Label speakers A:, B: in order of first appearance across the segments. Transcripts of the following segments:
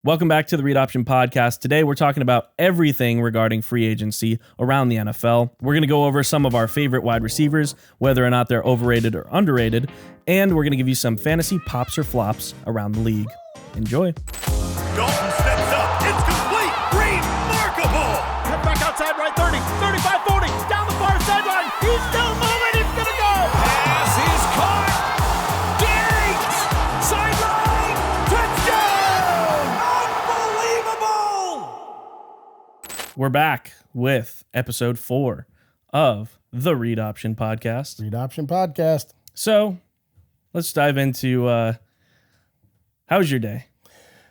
A: Welcome back to the Read Option Podcast. Today we're talking about everything regarding free agency around the NFL. We're going to go over some of our favorite wide receivers, whether or not they're overrated or underrated, and we're going to give you some fantasy pops or flops around the league. Enjoy.
B: Dalton steps up. It's complete. Remarkable.
C: Cut back outside right 30, 35, 40, down the far sideline. He's still moving. He's going to go.
B: Pass is caught. Diggs. Sideline. Touchdown. Unbelievable.
A: We're back with episode 4 of the Read Option Podcast.
D: Read Option Podcast.
A: So let's dive into how was your day,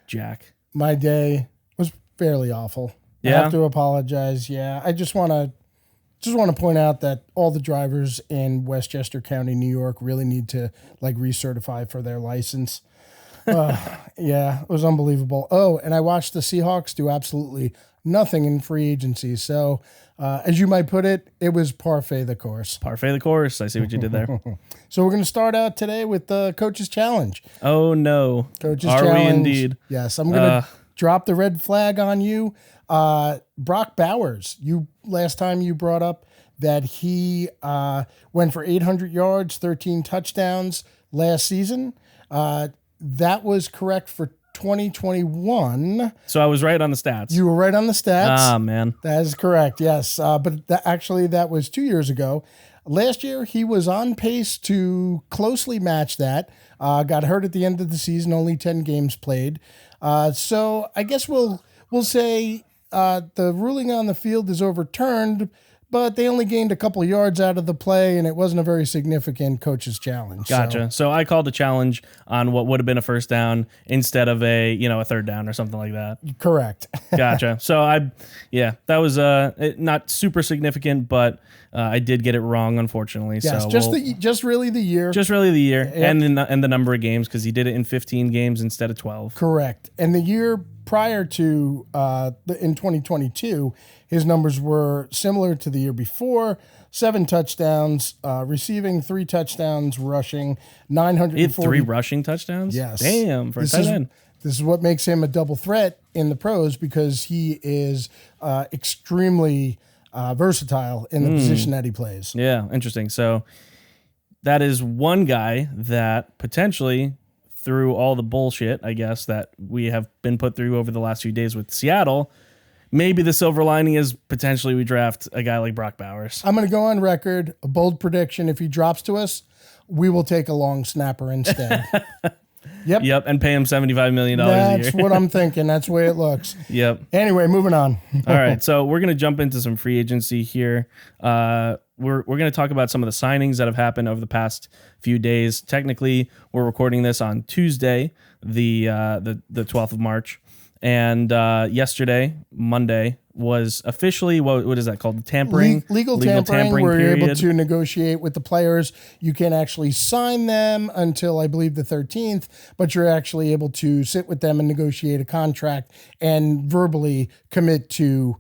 A: Jack?
D: My day was fairly awful.
A: Yeah?
D: I have to apologize. Yeah, I just want to point out that all the drivers in Westchester County, New York, really need to recertify for their license. Yeah, it was unbelievable. Oh, and I watched the Seahawks do absolutely nothing in free agency. So, as you might put it, it was parfait the course.
A: Parfait the course. I see what you did there.
D: So we're going to start out today with the Coach's Challenge.
A: Oh, no.
D: Coach's
A: Are
D: Challenge.
A: we indeed?
D: Yes, I'm going to drop the red flag on you. Brock Bowers, last time you brought up that he went for 800 yards, 13 touchdowns last season. That was correct for 2021.
A: So I was right on the stats.
D: You were right on the stats.
A: Ah, man.
D: That is correct, yes. But that was 2 years ago. Last year, he was on pace to closely match that. Got hurt at the end of the season, only 10 games played. So I guess we'll say the ruling on the field is overturned, but they only gained a couple yards out of the play, and it wasn't a very significant coach's challenge.
A: Gotcha. So I called a challenge on what would have been a first down instead of a third down or something like that.
D: Correct.
A: Gotcha. So that was not super significant, but I did get it wrong, unfortunately.
D: Yes,
A: so
D: just really the year.
A: just really the year
D: Yep.
A: and the number of games, because he did it in 15 games instead of 12.
D: Correct. And the year prior to in 2022, his numbers were similar to the year before: 7 touchdowns, receiving, 3 touchdowns, rushing, 940.
A: He had 3 rushing touchdowns?
D: Yes.
A: Damn, for a tight end.
D: This is what makes him a double threat in the pros, because he is extremely versatile in the position that he plays.
A: Yeah, interesting. So that is one guy that potentially, through all the bullshit, I guess, that we have been put through over the last few days with Seattle, maybe the silver lining is potentially we draft a guy like Brock Bowers.
D: I'm going to go on record, a bold prediction: if he drops to us, we will take a long snapper instead.
A: Yep, and pay him $75 million a year.
D: That's what I'm thinking. That's the way it looks.
A: Yep.
D: Anyway, moving on.
A: All right, so we're going to jump into some free agency here. We're going to talk about some of the signings that have happened over the past few days. Technically, we're recording this on Tuesday, the 12th of March. And yesterday, Monday, was officially, what is that called? The tampering?
D: Legal tampering, where
A: period.
D: you're able to negotiate with the players. You can't actually sign them until, I believe, the 13th, but you're actually able to sit with them and negotiate a contract and verbally commit to,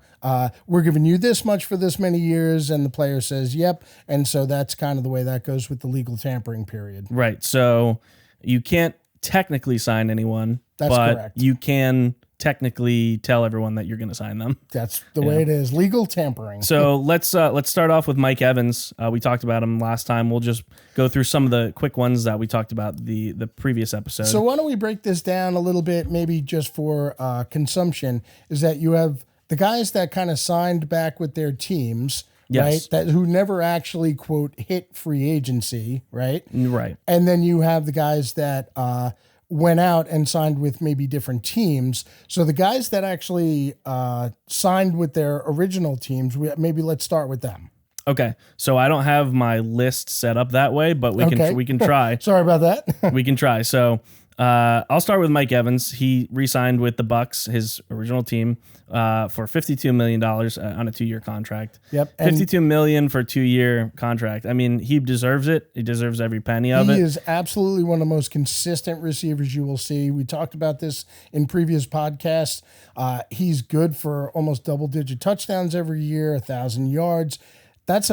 D: we're giving you this much for this many years, and the player says, yep. And so that's kind of the way that goes with the legal tampering period.
A: Right, so you can't technically sign anyone,
D: That's
A: but
D: correct.
A: you can technically tell everyone that you're going to sign them.
D: That's the way it is. Legal tampering.
A: So let's start off with Mike Evans. We talked about him last time. We'll just go through some of the quick ones that we talked about the previous episode.
D: So why don't we break this down a little bit, maybe just for consumption, is that you have the guys that kind of signed back with their teams,
A: Yes.
D: right? Who never actually, quote, hit free agency, right?
A: Right.
D: And then you have the guys that went out and signed with maybe different teams. So the guys that actually signed with their original teams, maybe let's start with them.
A: Okay. So I don't have my list set up that way, but we can try.
D: Sorry about that.
A: We can try. So I'll start with Mike Evans. He re-signed with the Bucs, his original team, for $52 million on a 2-year contract.
D: Yep. And
A: $52 million for a 2-year contract. I mean, he deserves it. He deserves every penny of it.
D: He is absolutely one of the most consistent receivers you will see. We talked about this in previous podcasts. He's good for almost double-digit touchdowns every year, 1,000 yards. That's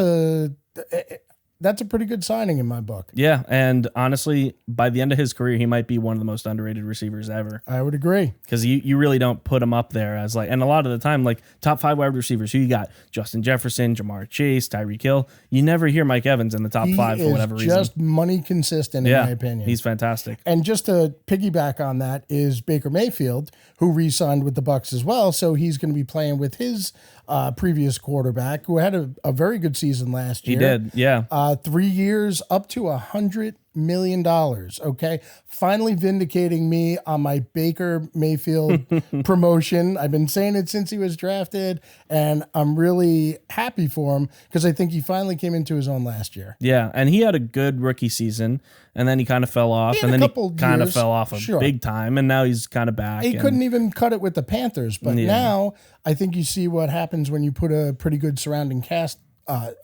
D: that's a pretty good signing in my book.
A: Yeah, and honestly, by the end of his career, he might be one of the most underrated receivers ever.
D: I would agree.
A: Because you really don't put him up there as like, and a lot of the time, like top 5 wide receivers, who you got? Justin Jefferson, Jamar Chase, Tyreek Hill. You never hear Mike Evans in the top 5 for whatever reason.
D: Just money consistent, in my opinion.
A: He's fantastic.
D: And just to piggyback on that is Baker Mayfield, who re-signed with the Bucs as well. So he's going to be playing with his previous quarterback, who had a very good season last year.
A: He did, yeah.
D: 3 years, up to $100 million. Okay, finally vindicating me on my Baker Mayfield promotion. I've been saying it since he was drafted, and I'm really happy for him because I think he finally came into his own last year.
A: Yeah, and he had a good rookie season, and then he kind of fell off, and then he kind of fell off big time, and now he's kind of back.
D: He couldn't even cut it with the Panthers, but now I think you see what happens when you put a pretty good surrounding cast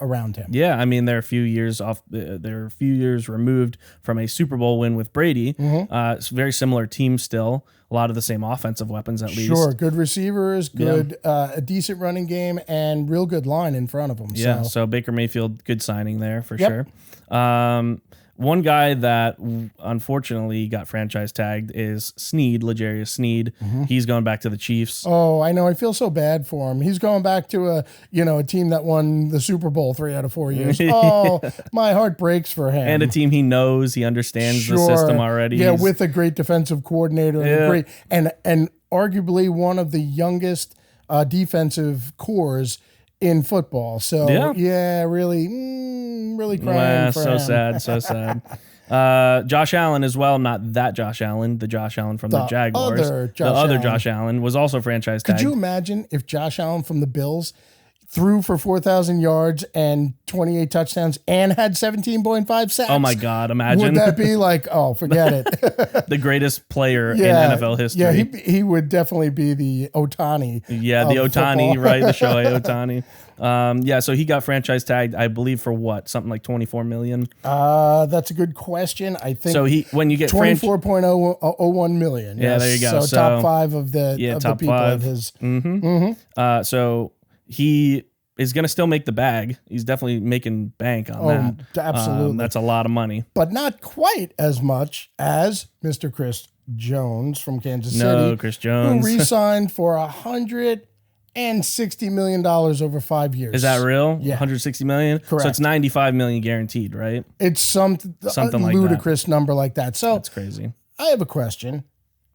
D: around him.
A: Yeah, I mean they're a few years off. They're a few years removed from a Super Bowl win with Brady. It's a very similar team still. A lot of the same offensive weapons at least.
D: Sure, good receivers, good a decent running game, and real good line in front of them.
A: Yeah, so Baker Mayfield, good signing there for sure. One guy that unfortunately got franchise tagged is Snead, L'Jarius Snead. He's going back to the Chiefs.
D: Oh, I know. I feel so bad for him. He's going back to a team that won the Super Bowl 3 out of 4 years. Oh, my heart breaks for him.
A: And a team he knows, he understands the system already.
D: Yeah, with a great defensive coordinator and arguably one of the youngest defensive cores in football. So really crying for him.
A: So sad. Josh Allen as well, not that Josh Allen, the Josh Allen from the Jaguars. The other Josh Allen was also franchise tagged.
D: Could you imagine if Josh Allen from the Bills threw for 4,000 yards and 28 touchdowns and had 17.5 sacks?
A: Oh my God, imagine.
D: Would that be like, forget it.
A: The greatest player in NFL history.
D: Yeah, he would definitely be the Ohtani.
A: Yeah, the Ohtani, right? The Shohei Ohtani. So he got franchise tagged, I believe, for what? Something like $24 million?
D: That's a good question. I think
A: so. When you get
D: 24.01 million.
A: Yeah, there you go.
D: So top 5 of the
A: top
D: people
A: 5
D: of his.
A: So he is going to still make the bag. He's definitely making bank on that.
D: Absolutely.
A: That's a lot of money.
D: But not quite as much as Mr. Chris Jones from Kansas City.
A: No, Chris Jones.
D: Who re-signed for $160 million over 5 years.
A: Is that real?
D: Yeah.
A: $160 million?
D: Correct.
A: So it's $95 million guaranteed, right?
D: It's something
A: like
D: ludicrous number like that. So
A: that's crazy.
D: I have a question.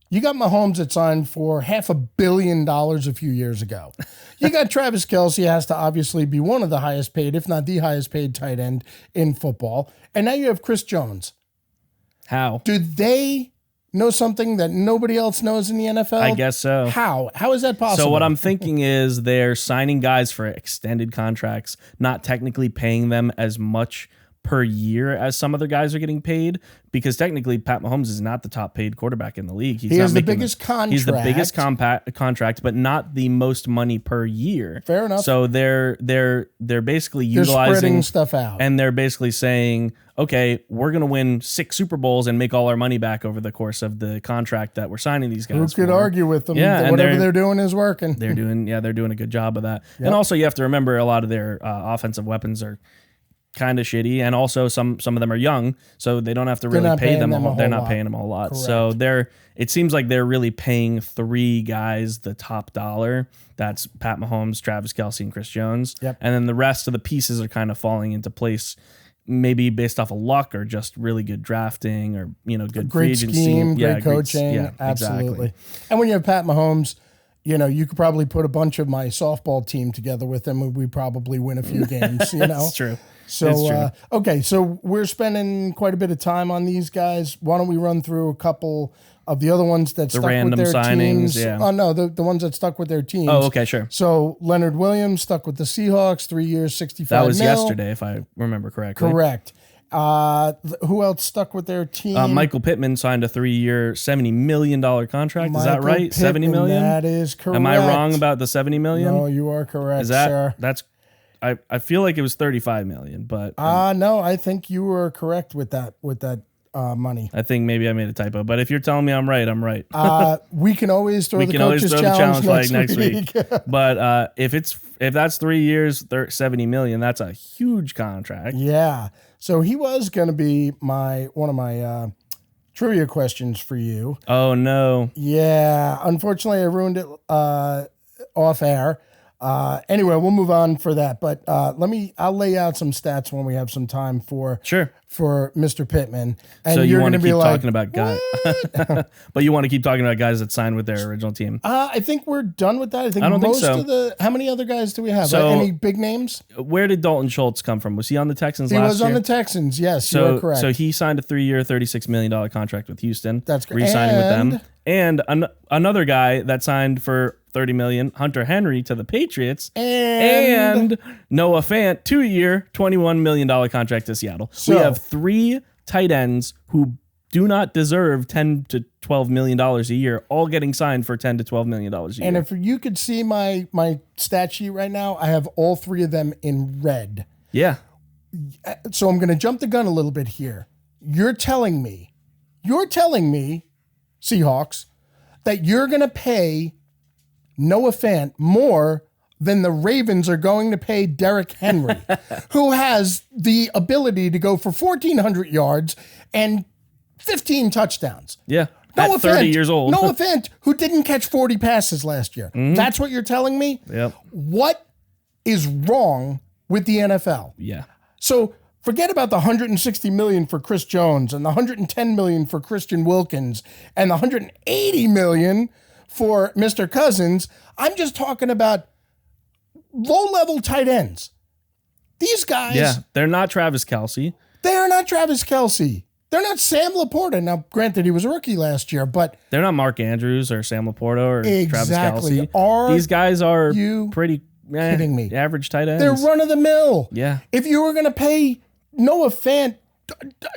D: You got Mahomes that signed for $500 million a few years ago. You got Travis Kelce, has to obviously be one of the highest paid, if not the highest paid tight end in football. And now you have Chris Jones.
A: How?
D: Do they know something that nobody else knows in the NFL?
A: I guess so.
D: How? How is that possible?
A: So what I'm thinking is they're signing guys for extended contracts, not technically paying them as much per year as some other guys are getting paid, because technically Pat Mahomes is not the top paid quarterback in the league.
D: He has the biggest contract.
A: He's the biggest contract, but not the most money per year.
D: Fair enough.
A: So they're basically
D: They're
A: utilizing
D: spreading stuff out,
A: and they're basically saying, okay, we're going to win 6 Super Bowls and make all our money back over the course of the contract that we're signing these guys.
D: Who could argue with them?
A: Yeah,
D: whatever they're doing is working.
A: They're doing a good job of that. Yep. And also you have to remember a lot of their offensive weapons are kind of shitty, and also some of them are young, so they don't have to really pay them. They're not paying them a lot. Correct. So it seems like they're really paying 3 guys the top dollar. That's Pat Mahomes, Travis Kelce, and Chris Jones.
D: Yep.
A: And then the rest of the pieces are kind of falling into place, maybe based off of luck or just really good drafting or good
D: great
A: free agency.
D: Scheme, great coaching. Absolutely. Exactly. And when you have Pat Mahomes, you could probably put a bunch of my softball team together with them, and we probably win a few games.
A: That's true.
D: So, okay, so we're spending quite a bit of time on these guys. Why don't we run through a couple of the other ones that stuck with their
A: signings,
D: teams?
A: Yeah.
D: Oh, no, the ones that stuck with their teams.
A: Oh, okay, sure.
D: So Leonard Williams stuck with the Seahawks, 3 years, $65 million.
A: That was yesterday, if I remember correctly.
D: Correct. Who else stuck with their team?
A: Michael Pittman signed a 3-year, $70 million contract. Is that right?
D: Pittman,
A: $70 million?
D: That is correct.
A: Am I wrong about the $70 million?
D: No, you are correct,
A: Is that,
D: sir.
A: That's, I feel like it was $35 million, but
D: no, I think you were correct with that money.
A: I think maybe I made a typo, but if you're telling me I'm right, I'm right.
D: We can always throw
A: We
D: the
A: can always
D: coaches
A: throw the challenge
D: challenge
A: flag next week. But if that's 3 years, 70 million, that's a huge contract.
D: Yeah. So he was going to be one of my trivia questions for you.
A: Oh no.
D: Yeah. Unfortunately, I ruined it off air. Anyway, we'll move on for that. But I'll lay out some stats when we have some time for Mr. Pittman. And
A: So you want to
D: be
A: keep
D: like,
A: talking about guys, but you want to keep talking about guys that signed with their original team.
D: I think we're done with that. I think
A: I don't think so.
D: of the. How many other guys do we have?
A: So-
D: Any big names?
A: Where did Dalton Schultz come from? Was he on the Texans
D: He
A: last
D: was
A: year?
D: on the Texans. Yes, you are correct.
A: So he signed a 3-year, $36 million contract with Houston.
D: That's great.
A: Re-signing with them. And another guy that signed for $30 million, Hunter Henry, to the Patriots. And Noah Fant, 2-year, $21 million contract to Seattle.
D: So-
A: we have 3 tight ends who do not deserve $10 to $12 million a year, all getting signed for $10 to $12 million a year.
D: And if you could see my stat sheet right now, I have all 3 of them in red.
A: Yeah.
D: So I'm going to jump the gun a little bit here. You're telling me, Seahawks, that you're going to pay Noah Fant more than the Ravens are going to pay Derrick Henry, who has the ability to go for 1,400 yards and 15 touchdowns.
A: Yeah. At 30 years old.
D: Noah Fant, who didn't catch 40 passes last year. That's what you're telling me?
A: Yep.
D: What is wrong with the NFL?
A: Yeah.
D: So forget about the 160 million for Chris Jones and the 110 million for Christian Wilkins and the 180 million for Mr. Cousins. I'm just talking about low-level tight ends. These guys,
A: Yeah. They're not Travis Kelce.
D: they're not Travis Kelce. They're not Sam Laporta. Now, granted, he was a rookie last year, but
A: They're not Mark Andrews or Sam Laporta or
D: Exactly.
A: Travis Kelce. These guys are
D: you
A: pretty
D: kidding me?
A: average tight ends.
D: they're run-of-the-mill.
A: Yeah.
D: If you were going to pay Noah Fant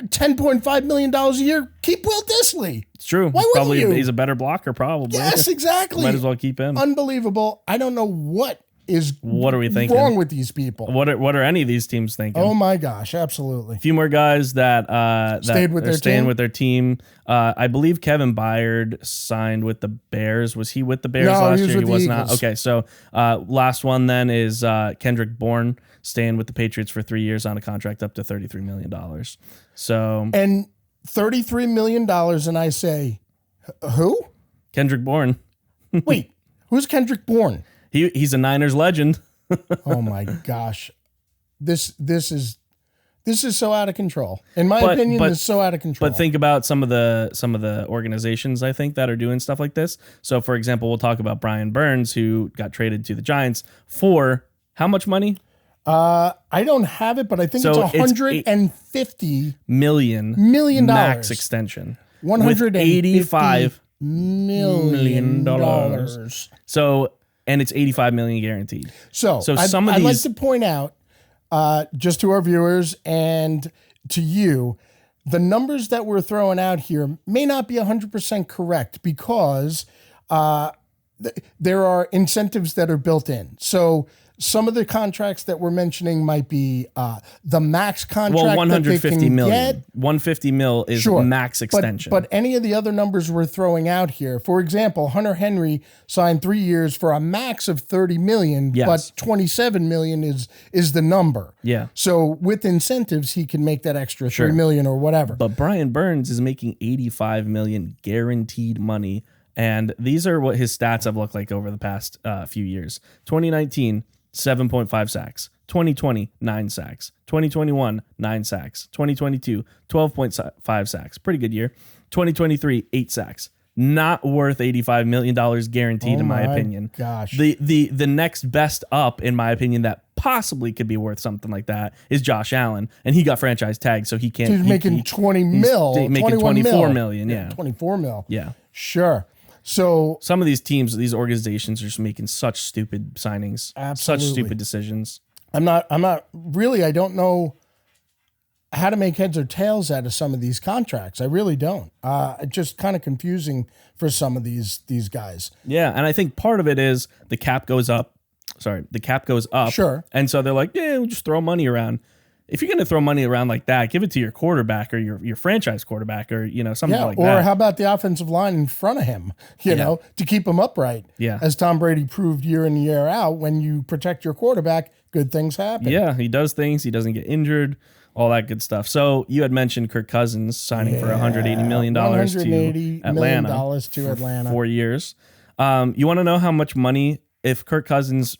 D: $10.5 million a year, keep Will Dissly.
A: It's true.
D: Why wouldn't
A: Probably
D: you?
A: He's a better blocker, probably.
D: Yes, exactly.
A: Might as well keep him.
D: Unbelievable. I don't know what is
A: What are we thinking?
D: wrong with these people.
A: What are any of these teams thinking?
D: Oh my gosh, absolutely.
A: A few more guys that
D: Stayed with
A: are
D: their
A: staying
D: team?
A: with their team. I believe Kevin Byard signed with the Bears. Was he with the Bears
D: No,
A: last
D: he was
A: year?
D: with
A: He
D: the
A: was
D: Eagles.
A: not. Okay, so last one then is Kendrick Bourne staying with the Patriots for 3 years on a contract up to $33 million. So
D: And $33 million, and I say, who?
A: Kendrick Bourne,
D: Wait, who's Kendrick Bourne?
A: he's a Niners legend.
D: Oh my gosh. This is so out of control. In my
A: But-
D: opinion,
A: but-
D: this is so out of control.
A: But think about some of the organizations I think that are doing stuff like this. So for example, we'll talk about Brian Burns, who got traded to the Giants for how much money?
D: I don't have it, but I think
A: So
D: it's
A: it's
D: $150
A: million max extension. With
D: $185
A: million
D: million.
A: So and it's 85 million guaranteed.
D: So
A: some of
D: I'd like
A: these-
D: to point out, just to our viewers and to you, the numbers that we're throwing out here may not be 100% correct because there are incentives that are built in. So some of the contracts that we're mentioning might be the max contract.
A: Well,
D: that they
A: 150
D: can
A: million.
D: get.
A: 150 mil is
D: Sure.
A: max extension.
D: But any of the other numbers we're throwing out here, for example, Hunter Henry signed 3 years for a max of 30 million,
A: Yes.
D: but 27 million is the number.
A: Yeah.
D: So with incentives, he can make that extra 3 million or whatever.
A: But Brian Burns is making 85 million guaranteed money, and these are what his stats have looked like over the past few years. 2019, 7.5 sacks. 2020, 9 sacks. 2021, 9 sacks. 2022, 12.5 sacks. Pretty good year. 2023, 8 sacks. Not worth $85 million guaranteed, in my opinion.
D: Gosh.
A: The next best up, in my opinion, that possibly could be worth something like that is Josh Allen, and he got franchise tagged, so he can't.
D: He's making 20 mil.
A: He's making 24 million. Yeah.
D: 24 mil.
A: Yeah.
D: Sure. So
A: Some of these teams, these organizations are just making such stupid signings,
D: Absolutely.
A: such stupid decisions.
D: I'm not really, I don't know how to make heads or tails out of some of these contracts. I really don't. Just kind of confusing for some of these guys.
A: Yeah, and I think part of it is the cap goes up. Sorry, the cap goes up.
D: Sure.
A: And so they're like, yeah, we'll just throw money around. if you're going to throw money around like that, give it to your quarterback or your franchise quarterback or, something like
D: or
A: that.
D: how about the offensive line in front of him, you know, to keep him upright?
A: Yeah.
D: As Tom Brady proved year in, year out, when you protect your quarterback, good things happen.
A: Yeah, he does things. He doesn't get injured, all that good stuff. So you had mentioned Kirk Cousins signing for $180 million
D: $180
A: to Atlanta.
D: million to Atlanta.
A: 4 years. You want to know how much money, if Kirk Cousins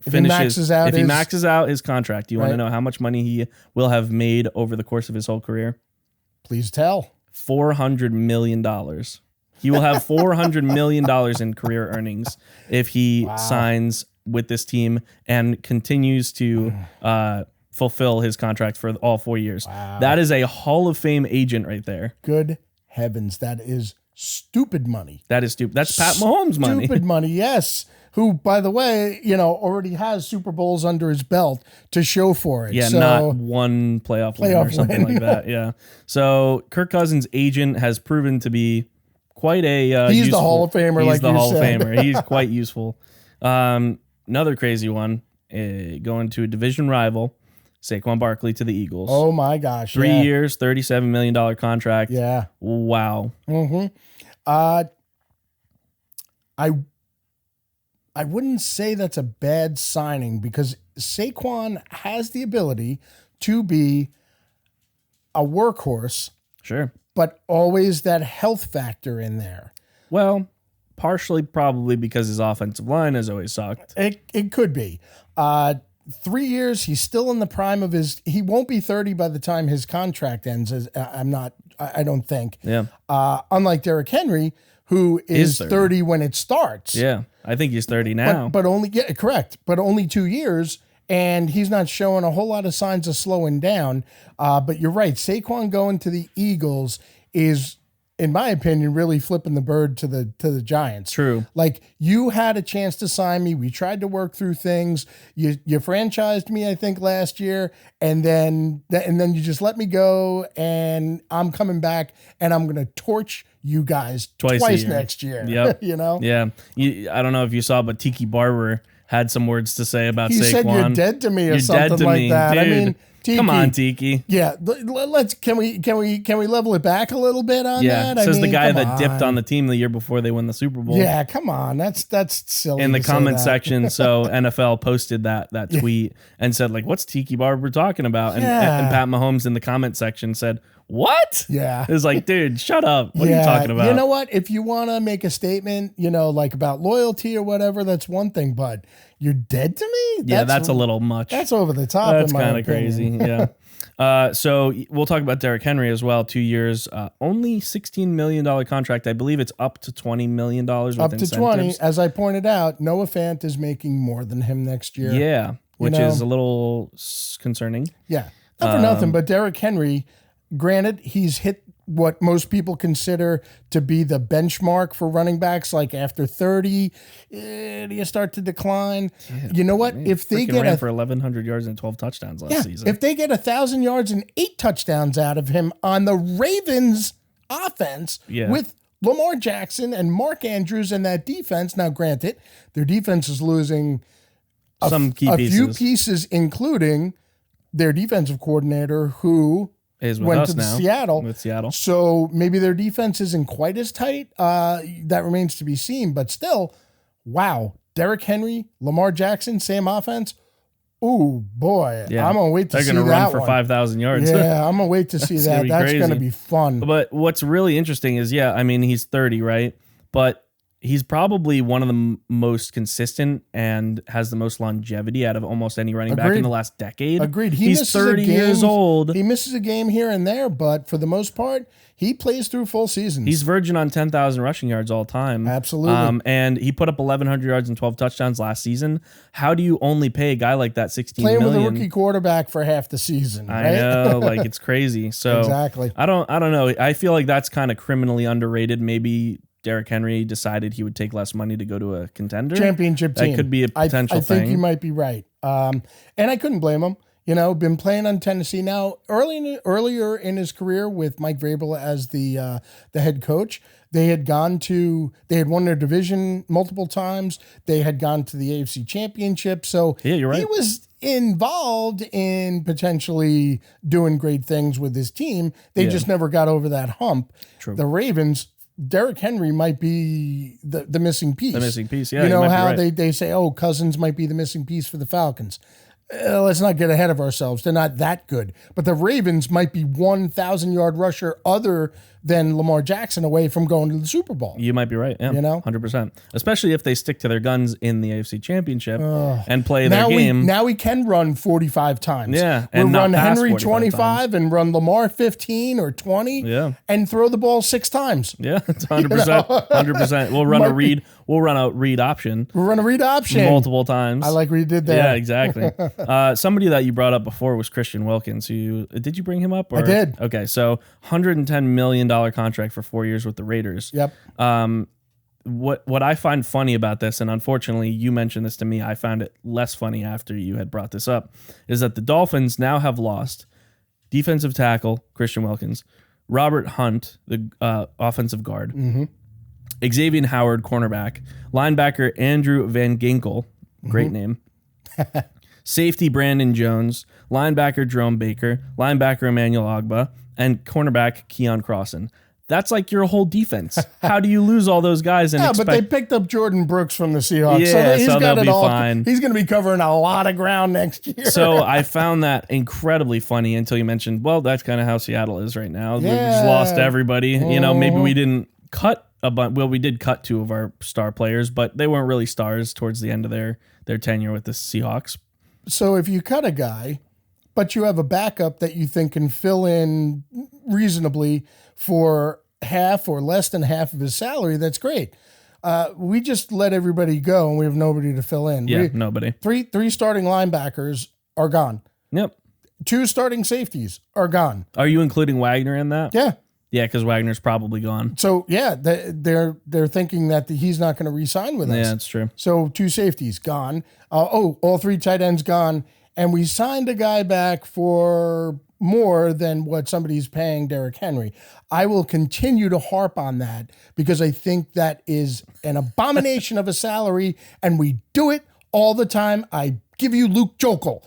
A: finishes,
D: if
A: he maxes out his contract, you want to
D: Right.
A: know how much money he will have made over the course of his whole career?
D: Please tell.
A: $400 million. He will have $400 million in career earnings if he signs with this team and continues to fulfill his contract for all 4 years. That is a Hall of Fame agent right there.
D: Good heavens. That is stupid money.
A: That is stupid. That's Pat Mahomes money.
D: Stupid money, yes. Who, by the way, already has Super Bowls under his belt to show for it.
A: Yeah,
D: so,
A: not one playoff win or something like that. Yeah. So Kirk Cousins' agent has proven to be quite a
D: He's
A: useful,
D: the Hall of Famer,
A: He's
D: like
A: the
D: you
A: Hall
D: said.
A: of Famer. He's quite useful. Another crazy one, going to a division rival, Saquon Barkley to the Eagles.
D: Oh my gosh.
A: 3 years, $37 million contract.
D: Yeah.
A: Wow.
D: I wouldn't say that's a bad signing because Saquon has the ability to be a workhorse,
A: Sure.
D: but always that health factor in there.
A: Well, partially probably because his offensive line has always sucked.
D: It could be. 3 years, he's still in the prime of his. He won't be 30 by the time his contract ends. I don't think.
A: Yeah.
D: Unlike Derrick Henry, who is 30 when it starts.
A: Yeah. I think he's 30 now.
D: But only correct. But only 2 years, and he's not showing a whole lot of signs of slowing down. But you're right. Saquon going to the Eagles is, in my opinion, really flipping the bird to the Giants.
A: True.
D: Like, you had a chance to sign me. We tried to work through things. You franchised me, I think, last year, and then you just let me go. And I'm coming back, and I'm going to torch you guys twice next year.
A: Yep.
D: Yeah.
A: I don't know if you saw, but Tiki Barber had some words to say about
D: He
A: Saquon.
D: said you're dead to me or
A: You're
D: something
A: dead to
D: like
A: me,
D: that.
A: dude.
D: I mean, Tiki,
A: come on, Tiki.
D: Yeah, can we level it back a little bit on that?
A: Says the guy
D: come
A: that dipped on the team the year before they won the Super Bowl.
D: Yeah, come on, that's silly.
A: In the
D: to say
A: comment
D: that.
A: section, so NFL posted that tweet and said, like, what's Tiki Barber talking about? And Pat Mahomes in the comment section said, what?
D: Yeah.
A: It was like, dude, shut up. What are you talking about?
D: You know what? If you want to make a statement, like about loyalty or whatever, that's one thing. But you're dead to me?
A: That's a little much.
D: That's over the top.
A: That's
D: kind of
A: crazy. Yeah. So we'll talk about Derrick Henry as well. 2 years, only $16 million contract. I believe it's up to $20 million with
D: Up to
A: incentives.
D: 20. As I pointed out, Noah Fant is making more than him next year.
A: Yeah, which
D: know?
A: is a little concerning.
D: Yeah. Not for nothing, but Derrick Henry, granted, he's hit what most people consider to be the benchmark for running backs. Like after 30, do you start to decline?
A: Yeah,
D: you know what? If they get
A: ran for 1,100 yards and 12 touchdowns last season.
D: If they get 1,000 yards and 8 touchdowns out of him on the Ravens offense with Lamar Jackson and Mark Andrews and that defense. Now, granted, their defense is losing
A: some key
D: a
A: pieces.
D: few pieces, including their defensive coordinator who
A: is with
D: went
A: us
D: to
A: now.
D: Seattle.
A: With Seattle.
D: So maybe their defense isn't quite as tight. That remains to be seen. But still, wow. Derrick Henry, Lamar Jackson, same offense. Ooh, boy.
A: Yeah.
D: I'm going to wait to see that
A: They're going to run for
D: one.
A: 5,000 yards.
D: Yeah, I'm going to wait to see that. That's going to be fun.
A: But what's really interesting is, he's 30, right? But he's probably one of the most consistent and has the most longevity out of almost any running back in the last decade.
D: Agreed.
A: He's 30 years old.
D: He misses a game here and there, but for the most part, he plays through full seasons.
A: He's verging on 10,000 rushing yards all time.
D: Absolutely.
A: And he put up 1,100 yards and 12 touchdowns last season. How do you only pay a guy like that $16
D: million?
A: million?
D: With a rookie quarterback for half the season, right?
A: I know, like it's crazy. So
D: exactly.
A: I don't know. I feel like that's kind of criminally underrated. Maybe Derrick Henry decided he would take less money to go to a contender
D: championship team.
A: That could be a potential thing.
D: I think you might be right. And I couldn't blame him. Been playing on Tennessee now. Earlier in his career with Mike Vrabel as the head coach, they had won their division multiple times. They had gone to the AFC Championship. So
A: yeah, you're right.
D: involved in potentially doing great things with his team. They just never got over that hump.
A: True.
D: The Ravens, Derrick Henry might be the missing piece.
A: The missing piece, yeah.
D: You know
A: might be
D: how
A: right.
D: they say, oh, Cousins might be the missing piece for the Falcons. Let's not get ahead of ourselves. They're not that good. But the Ravens might be 1,000-yard rusher other than Lamar Jackson away from going to the Super Bowl.
A: You might be right. Yeah,
D: You know?
A: 100%. Especially if they stick to their guns in the AFC Championship and play their game.
D: Now we can run 45 times.
A: Yeah,
D: We'll
A: and not
D: run
A: pass
D: Henry
A: 45
D: 25 and run Lamar 15 or 20
A: Yeah.
D: and throw the ball 6 times.
A: Yeah, it's 100%. 100%. We'll run a read. We'll run a read option
D: We'll run a read option.
A: multiple times.
D: I like what you did there.
A: Yeah, exactly. Somebody that you brought up before was Christian Wilkins. Who did you bring him up? Or?
D: I did.
A: Okay, so $110 million contract for 4 years with the Raiders.
D: Yep.
A: What I find funny about this, and unfortunately you mentioned this to me, I found it less funny after you had brought this up, is that the Dolphins now have lost defensive tackle Christian Wilkins, Robert Hunt, the offensive guard, Xavier Howard, cornerback, linebacker Andrew Van Ginkel, great name, safety Brandon Jones, linebacker Jerome Baker, linebacker Emmanuel Ogba, and cornerback Keon Crossan. That's like your whole defense. How do you lose all those guys? And
D: But they picked up Jordan Brooks from the Seahawks.
A: Yeah,
D: he's
A: so
D: got
A: they'll
D: it
A: be
D: all.
A: fine.
D: He's going to be covering a lot of ground next year.
A: So I found that incredibly funny until you mentioned, well, that's kind of how Seattle is right now. We just
D: Yeah.
A: lost everybody. You know, maybe we didn't cut a bunch. Well, we did cut 2 of our star players, but they weren't really stars towards the end of their tenure with the Seahawks.
D: So if you cut a guy, but you have a backup that you think can fill in reasonably for half or less than half of his salary, that's great. We just let everybody go and we have nobody to fill in.
A: Yeah, nobody.
D: Three starting linebackers are gone.
A: Yep.
D: 2 starting safeties are gone.
A: Are you including Wagner in that?
D: Yeah.
A: Yeah, because Wagner's probably gone.
D: So yeah, they're thinking that he's not going to re-sign with us.
A: Yeah, that's true.
D: So 2 safeties gone. All 3 tight ends gone, and we signed a guy back for more than what somebody's paying Derrick Henry. I will continue to harp on that because I think that is an abomination of a salary, and we do it all the time. I give you Luke Jokel.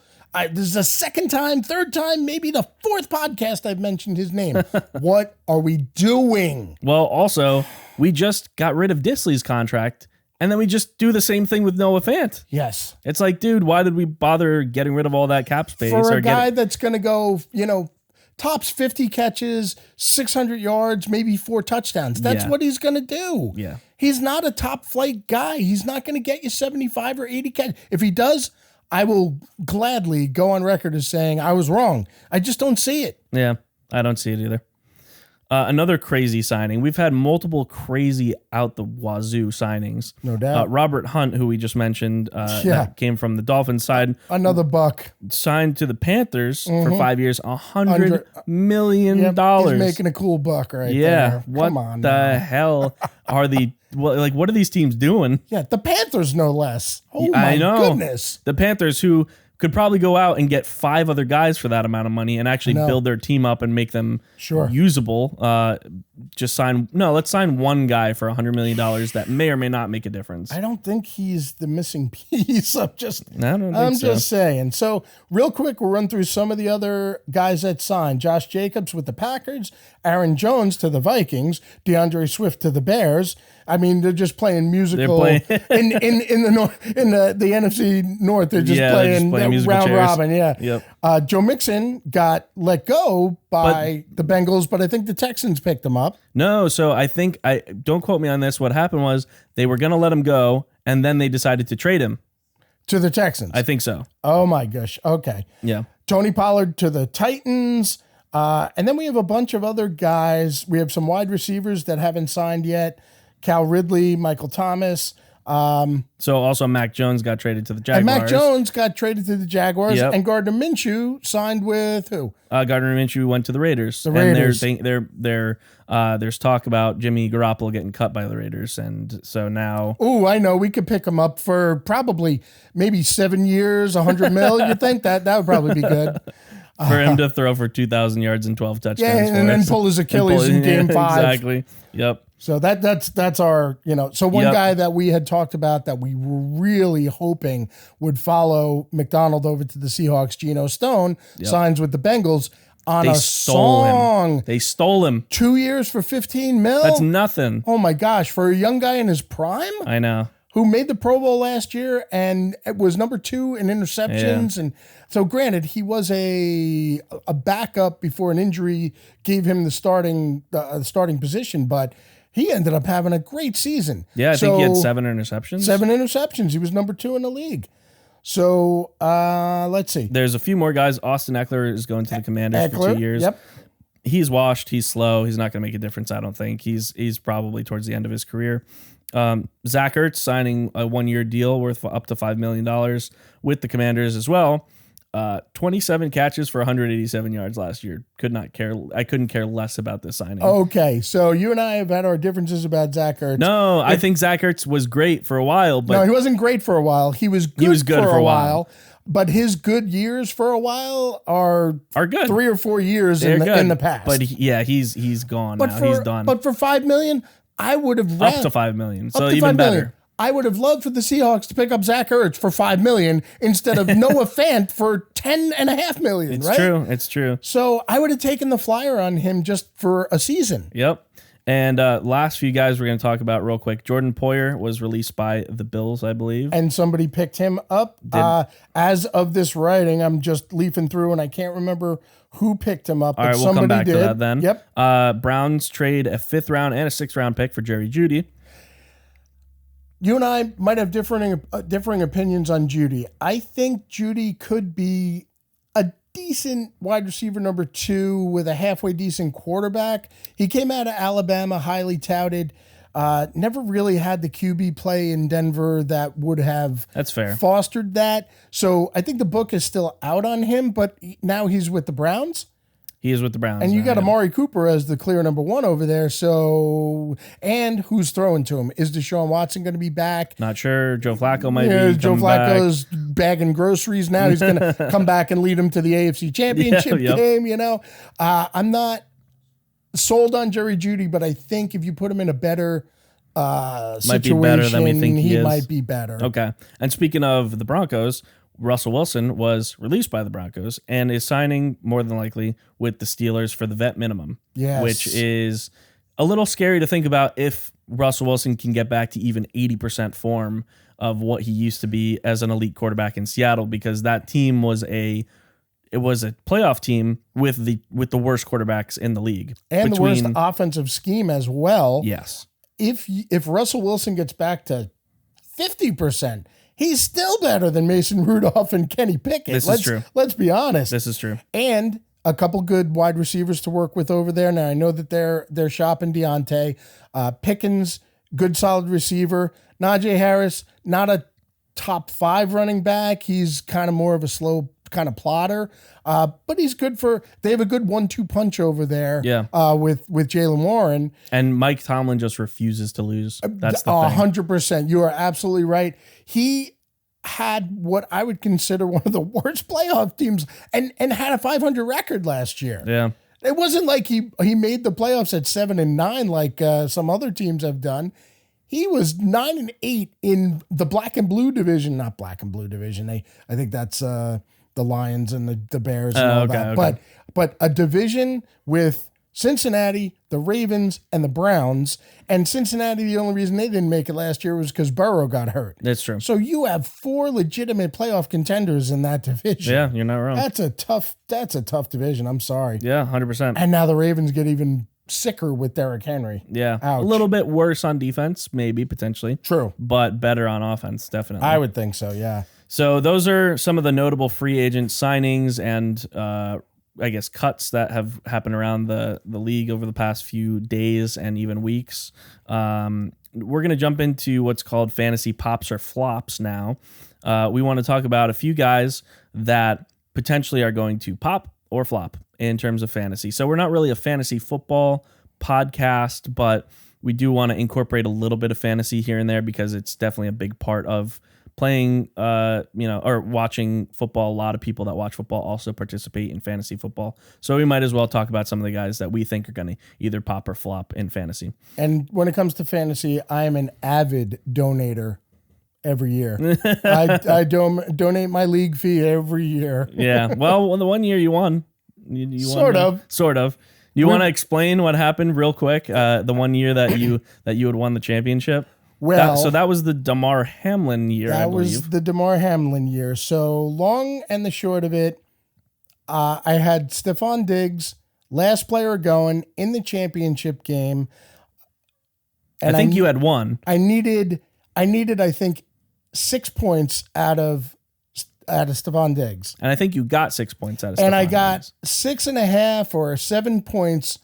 D: This is the 2nd time, 3rd time, maybe the 4th podcast I've mentioned his name. What are we doing?
A: Well, also, we just got rid of Disley's contract, and then we just do the same thing with Noah Fant.
D: Yes.
A: It's like, dude, why did we bother getting rid of all that cap space?
D: For a guy that's going to go, tops 50 catches, 600 yards, maybe 4 touchdowns. That's what he's going to do.
A: Yeah.
D: He's not a top flight guy. He's not going to get you 75 or 80 catches. If he does, I will gladly go on record as saying I was wrong. I just don't see it.
A: Yeah, I don't see it either. Another crazy signing. We've had multiple crazy out the wazoo signings.
D: No doubt.
A: Robert Hunt, who we just mentioned, that came from the Dolphins side,
D: Another buck.
A: signed to the Panthers for 5 years, $100 million.
D: He's making a cool buck right there.
A: Yeah, what
D: Come on
A: the
D: now.
A: hell are the what are these teams doing?
D: Yeah, the Panthers no less. Oh
A: I
D: my
A: know.
D: goodness.
A: The Panthers, who could probably go out and get 5 other guys for that amount of money and actually build their team up and make them usable. Let's sign one guy for $100 million that may or may not make a difference.
D: I don't think he's the missing piece. I'm just
A: so.
D: saying. So real quick, we'll run through some of the other guys that signed. Josh Jacobs with the Packers, Aaron Jones to the Vikings, DeAndre Swift to the Bears. I mean, they're just playing musical in the NFC North. They're just playing round
A: chairs.
D: robin. Yeah.
A: Yep.
D: Joe Mixon got let go by the Bengals, but I think the Texans picked him up.
A: No, so I think don't quote me on this. What happened was they were going to let him go, and then they decided to trade him
D: To the Texans.
A: I think so.
D: Oh my gosh. Okay.
A: Yeah.
D: Tony Pollard to the Titans. And then we have a bunch of other guys. We have some wide receivers that haven't signed yet. Cal Ridley, Michael Thomas.
A: So also Mac Jones got traded to the Jaguars.
D: And Mac Jones got traded to the Jaguars.
A: Yep.
D: And Gardner Minshew signed with who?
A: Gardner Minshew went to the Raiders.
D: The Raiders.
A: And there's talk about Jimmy Garoppolo getting cut by the Raiders. And so now...
D: Oh, I know. We could pick him up for probably maybe 7 years, $100 million. You think that would probably be good?
A: For him to throw for 2,000 yards and 12 touchdowns.
D: Yeah, and then pull his Achilles in game 5.
A: Exactly. Yep.
D: So that's our, so one
A: Yep.
D: guy that we had talked about that we were really hoping would follow McDonald over to the Seahawks, Geno Stone, signs with the Bengals on
A: They
D: a
A: stole
D: song.
A: him. They stole him.
D: 2 years for 15 mil.
A: That's nothing.
D: Oh my gosh, for a young guy in his prime
A: I know.
D: who made the Pro Bowl last year and was number 2 in interceptions. And so granted, he was a backup before an injury gave him the starting position, but he ended up having a great season.
A: Yeah, I think he had 7 interceptions.
D: 7 interceptions. He was number 2 in the league. So let's see.
A: There's a few more guys. Austin Eckler is going to the Commanders for 2 years.
D: Yep.
A: He's washed. He's slow. He's not going to make a difference, I don't think. He's probably towards the end of his career. Zach Ertz signing a 1-year deal worth up to $5 million with the Commanders as well. 27 catches for 187 yards last year. I couldn't care less about this signing.
D: Okay, so you and I have had our differences about Zach Ertz.
A: No, I think Zach Ertz was great for a while, but
D: No, he wasn't great for a while. He was good,
A: good
D: for
A: for
D: a
A: a
D: while. But his good years for a while are
A: good.
D: 3 or 4 years
A: They're
D: in the past.
A: But he's gone now. He's done.
D: But for $5 million, I would have
A: up to $5 million. So
D: up to
A: even
D: $5
A: better.
D: million. I would have loved for the Seahawks to pick up Zach Ertz for $5 million instead of Noah Fant for $10.5 million.
A: It's
D: right?
A: true. It's true.
D: So I would have taken the flyer on him just for a season.
A: Yep. And last few guys we're going to talk about real quick. Jordan Poyer was released by the Bills, I believe.
D: And somebody picked him up. As of this writing, I'm just leafing through and I can't remember who picked him up.
A: All right, we'll come back to that then.
D: Yep.
A: Browns trade a 5th round and a 6th round pick for Jerry Jeudy.
D: You and I might have differing opinions on Jeudy. I think Jeudy could be a decent wide receiver number 2 with a halfway decent quarterback. He came out of Alabama, highly touted. Never really had the QB play in Denver that would have
A: That's fair.
D: fostered that. So I think the book is still out on him, but now he's with the Browns.
A: He is with the Browns.
D: And you got
A: now, yeah.
D: Amari Cooper as the clear number 1 over there. So, and who's throwing to him? Is Deshaun Watson going to be back?
A: Not sure. Joe Flacco might
D: Yeah,
A: be.
D: Joe
A: coming back.
D: Flacco's bagging groceries now. He's going to come back and lead him to the AFC Championship
A: Yep.
D: game. I'm not sold on Jerry Jeudy, but I think if you put him in a better
A: Might be
D: situation,
A: better than we think he is.
D: might be better.
A: Okay. And speaking of the Broncos, Russell Wilson was released by the Broncos and is signing more than likely with the Steelers for the vet minimum.
D: Yes.
A: Which is a little scary to think about if Russell Wilson can get back to even 80% form of what he used to be as an elite quarterback in Seattle, because that team was a playoff team with the worst quarterbacks in the league.
D: And the worst offensive scheme as well.
A: Yes.
D: If Russell Wilson gets back to 50%, he's still better than Mason Rudolph and Kenny Pickett.
A: This is true.
D: Let's be honest.
A: This is true.
D: And a couple good wide receivers to work with over there. Now I know that they're shopping Deontay. Pickens, good solid receiver. Najee Harris, not a top 5 running back. He's kind of more of a slow kind of plotter. But he's good they have a good 1-2 punch over there.
A: Yeah.
D: With Jaylen Warren.
A: And Mike Tomlin just refuses to lose. That's the thing.
D: 100%. You are absolutely right. He had what I would consider one of the worst playoff teams and had a 500 record last year.
A: Yeah.
D: It wasn't like he made the playoffs at 7-9 like some other teams have done. He was 9-8 in the black and blue division, not black and blue division. I think that's the Lions and the Bears and all that.
A: Okay.
D: But a division with Cincinnati, the Ravens, and the Browns. And Cincinnati, the only reason they didn't make it last year was because Burrow got hurt.
A: That's true.
D: So you have 4 legitimate playoff contenders in that division.
A: Yeah, you're not wrong.
D: That's a tough division. I'm sorry.
A: Yeah, 100%.
D: And now the Ravens get even sicker with Derrick Henry.
A: Yeah.
D: Ouch.
A: A little bit worse on defense, maybe, potentially.
D: True.
A: But better on offense, definitely.
D: I would think so, yeah.
A: So those are some of the notable free agent signings and I guess cuts that have happened around the league over the past few days and even weeks. We're going to jump into what's called fantasy pops or flops now. We want to talk about a few guys that potentially are going to pop or flop in terms of fantasy. So we're not really a fantasy football podcast, but we do want to incorporate a little bit of fantasy here and there because it's definitely a big part of playing, or watching football. A lot of people that watch football also participate in fantasy football. So we might as well talk about some of the guys that we think are going to either pop or flop in fantasy.
D: And when it comes to fantasy, I am an avid donator every year. I donate my league fee every year.
A: Yeah. Well, the one year you won. You
D: Sort
A: won,
D: of.
A: Sort of. You want to explain what happened real quick? The one year that you had won the championship?
D: Well,
A: so that was the Damar Hamlin year, I believe.
D: That was the Damar Hamlin year. So long and the short of it, I had Stephon Diggs, last player going in the championship game.
A: And I think you had one.
D: I needed, I think, 6 points out of Stephon Diggs.
A: And I think you got 6 points out of Stephon
D: And I got
A: Diggs.
D: 6.5 or 7 points,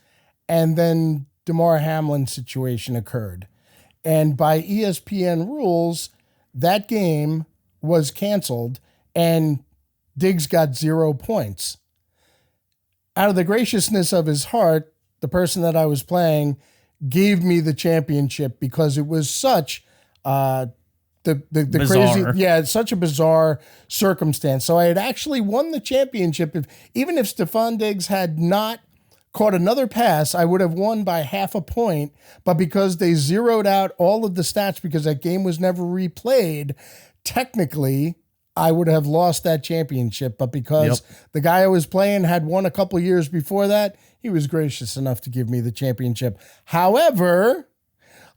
D: and then Damar Hamlin's situation occurred. And by ESPN rules, that game was canceled, and Diggs got 0 points. Out of the graciousness of his heart, the person that I was playing gave me the championship because it was such the crazy, it's such a bizarre circumstance. So I had actually won the championship. Even if Stephon Diggs had not caught another pass, I would have won by 0.5 point. But because they zeroed out all of the stats because that game was never replayed, technically I would have lost that championship. But because the guy I was playing had won a couple years before that, he was gracious enough to give me the championship. However,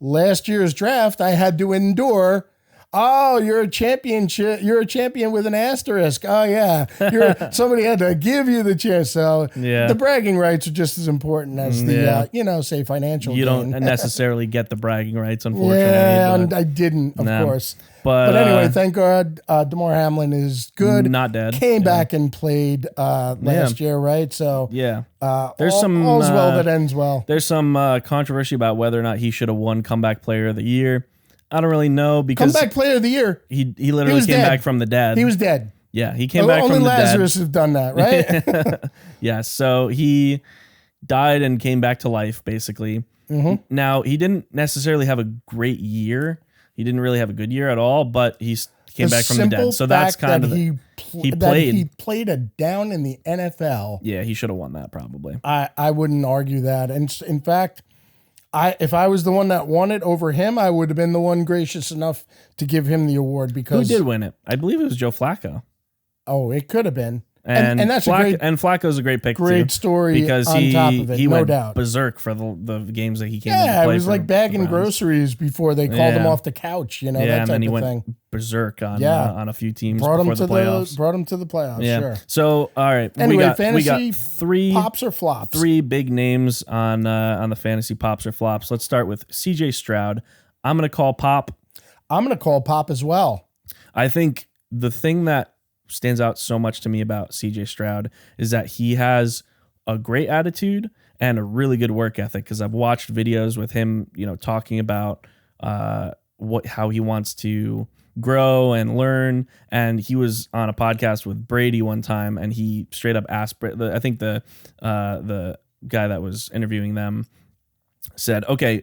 D: last year's draft, I had to endure, you're a championship. You're a champion with an asterisk. Oh yeah, somebody had to give you the chance. So the bragging rights are just as important as the say financial.
A: You
D: gain.
A: don't necessarily get the bragging rights, unfortunately.
D: Yeah, I didn't, of course. But anyway, thank God, Damar Hamlin is good.
A: Not dead.
D: Came back and played last year, right? So
A: there's
D: all's well that ends well.
A: There's some controversy about whether or not he should have won Comeback Player of the Year. I don't really know because
D: Comeback Player of the Year.
A: He literally came back from the dead.
D: He was dead.
A: Yeah, he came back from the
D: dead. Only
A: dead.
D: Lazarus has done that, right?
A: Yeah, so he died and came back to life, basically. Mm-hmm. Now, he didn't necessarily have a great year. He didn't really have a good year at all, but he came back from the dead. So that's kind of
D: he played it down in the NFL.
A: Yeah, he should have won that probably.
D: I wouldn't argue that. And in fact, if I was the one that won it over him, I would have been the one gracious enough to give him the award because
A: who did win it? I believe it was Joe Flacco.
D: Oh, it could have been.
A: And
D: that's
A: Flacco's a great pick
D: great
A: too,
D: story
A: because
D: on top of it,
A: he
D: no
A: went
D: doubt.
A: Berserk for the games that he came in to play.
D: Yeah, it was like bagging groceries before they called him off the couch, that
A: and
D: type
A: then he
D: of
A: went
D: thing.
A: Berserk on a few teams
D: brought
A: before
D: him to
A: the playoffs.
D: Brought him to the playoffs, sure.
A: So all right,
D: anyway,
A: we got
D: fantasy
A: three
D: pops or flops.
A: 3 big names on the fantasy pops or flops. Let's start with CJ Stroud. I'm gonna call pop.
D: I'm gonna call pop as well.
A: I think the thing that stands out so much to me about CJ Stroud is that he has a great attitude and a really good work ethic, because I've watched videos with him, talking about how he wants to grow and learn. And he was on a podcast with Brady one time, and he straight up asked, I think the guy that was interviewing them said, okay,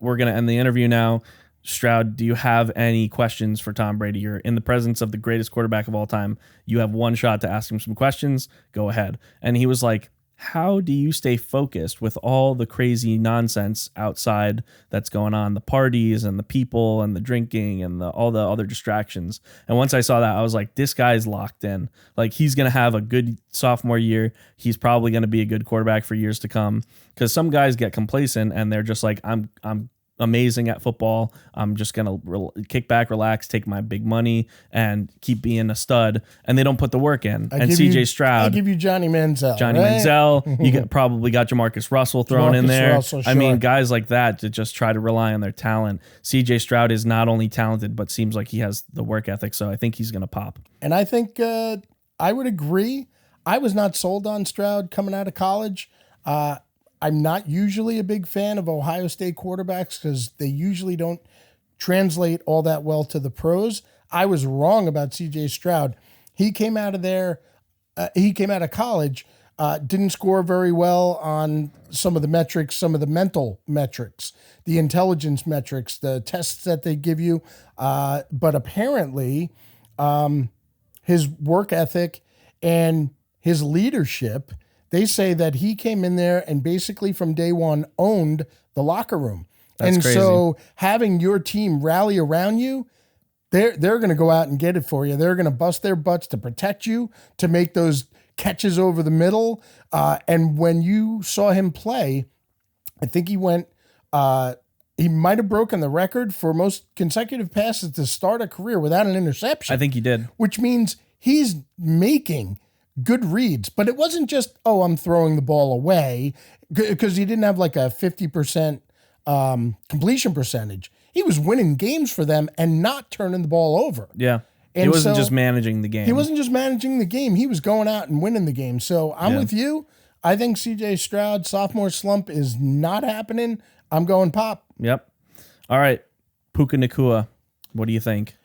A: we're going to end the interview now. Stroud, do you have any questions for Tom Brady? You're in the presence of the greatest quarterback of all time. You have one shot to ask him some questions. Go ahead. And he was like, how do you stay focused with all the crazy nonsense outside that's going on, the parties and the people and the drinking and all the other distractions? And once I saw that, I was like, this guy's locked in. Like, he's going to have a good sophomore year. He's probably going to be a good quarterback for years to come, because some guys get complacent and they're just like, I'm amazing at football. I'm just going to kick back, relax, take my big money, and keep being a stud. And they don't put the work in. And CJ Stroud.
D: I'll give you Johnny Manziel.
A: Manziel. You probably got Jamarcus Russell thrown in there.
D: Russell, sure.
A: I mean, guys like that to just try to rely on their talent. CJ Stroud is not only talented, but seems like he has the work ethic. So I think he's going to pop.
D: And I think I would agree. I was not sold on Stroud coming out of college. I'm not usually a big fan of Ohio State quarterbacks because they usually don't translate all that well to the pros. I was wrong about CJ Stroud. He came out of college Didn't score very well on some of the metrics, some of the mental metrics, the intelligence metrics, the tests that they give you. But apparently, his work ethic and his leadership, they say that he came in there and basically from day one owned the locker room.
A: That's crazy.
D: So having your team rally around you, they're going to go out and get it for you. They're going to bust their butts to protect you, to make those catches over the middle. And when you saw him play, I think he went, he might have broken the record for most consecutive passes to start a career without an interception.
A: I think he did.
D: Which means he's making good reads. But it wasn't just, oh, I'm throwing the ball away, because he didn't have like a 50% completion percentage. He was winning games for them and not turning the ball over.
A: Yeah.
D: And
A: he wasn't
D: so
A: just managing the game.
D: He wasn't just managing the game. He was going out and winning the game. So I'm with you. I think CJ Stroud sophomore slump is not happening. I'm going Pop.
A: Yep. All right. Puka Nacua. What do you think?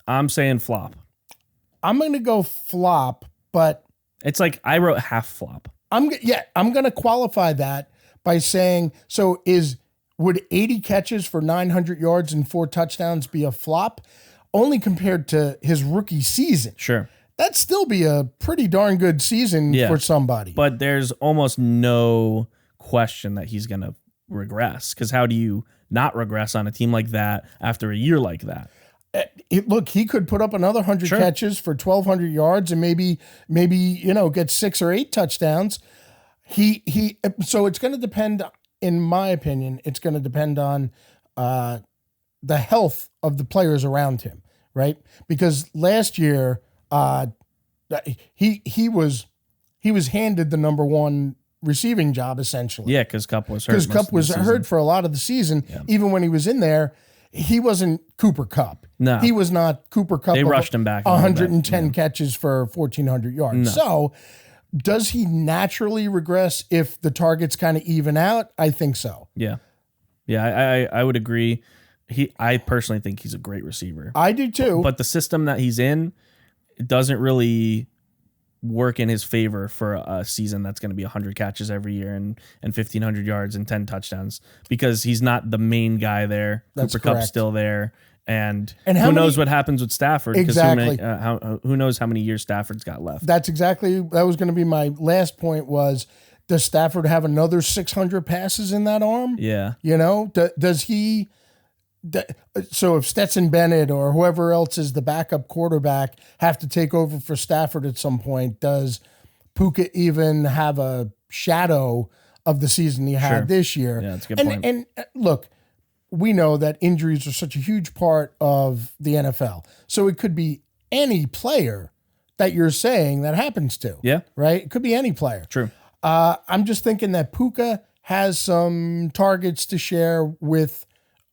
A: I'm saying flop.
D: I'm going to go flop, but
A: It's like I wrote half flop.
D: I'm going to qualify that by saying, so would 80 catches for 900 yards and 4 touchdowns be a flop? Only compared to his rookie season.
A: Sure.
D: That'd still be a pretty darn good season for somebody.
A: But there's almost no question that he's going to regress, because how do you not regress on a team like that after a year like that?
D: Look, he could put up another 100 catches for 1,200 yards and maybe get 6 or 8 touchdowns. So it's going to depend, in my opinion, it's going to depend on the health of the players around him, right? Because last year he was handed the number 1 receiving job essentially.
A: Yeah, because Kupp was hurt.
D: Because Kupp was hurt for a lot of the season. Yeah. Even when he was in there, he wasn't Cooper Kupp.
A: No,
D: he was not Cooper Kupp.
A: They rushed him back.
D: 110 catches for 1,400 yards. No. So, does he naturally regress if the targets kind of even out? I think so.
A: Yeah, I would agree. I personally think he's a great receiver.
D: I do too.
A: But the system that he's in, it doesn't really work in his favor for a season that's going to be 100 catches every year and 1,500 yards and 10 touchdowns, because he's not the main guy there.
D: That's
A: Cooper
D: correct.
A: Kupp's still there. And
D: who
A: knows what happens with Stafford?
D: Exactly.
A: Who knows how many years Stafford's got left?
D: That was going to be my last point was, does Stafford have another 600 passes in that arm?
A: Yeah.
D: Does he... So if Stetson Bennett or whoever else is the backup quarterback have to take over for Stafford at some point, does Puka even have a shadow of the season he had this year?
A: Yeah, that's a good point.
D: And look, we know that injuries are such a huge part of the NFL. So it could be any player that you're saying that happens to.
A: Yeah.
D: Right? It could be any player.
A: True.
D: I'm just thinking that Puka has some targets to share with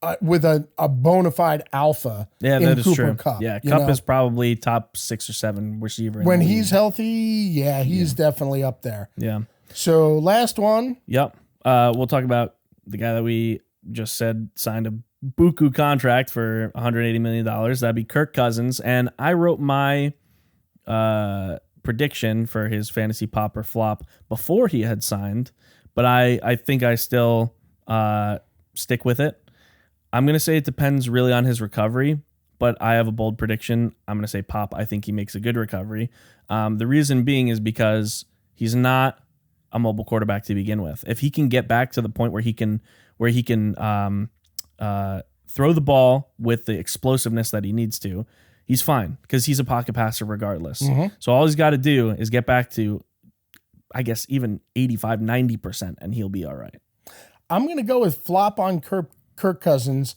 D: a bona fide alpha in
A: that is
D: Cooper
A: true.
D: Kupp.
A: Yeah, Kupp is probably top 6 or 7 receiver.
D: When he's healthy, he's definitely up there.
A: Yeah.
D: So last one.
A: Yep. We'll talk about the guy that we just said signed a buku contract for $180 million. That'd be Kirk Cousins. And I wrote my prediction for his fantasy pop or flop before he had signed, but I think I still stick with it. I'm going to say it depends really on his recovery, but I have a bold prediction. I'm going to say pop. I think he makes a good recovery. The reason being is because he's not a mobile quarterback to begin with. If he can get back to the point where he can throw the ball with the explosiveness that he needs to, he's fine, because he's a pocket passer regardless. Mm-hmm. So all he's got to do is get back to, I guess, even 85, 90%, and he'll be all right.
D: I'm going to go with flop on Kirk Cousins.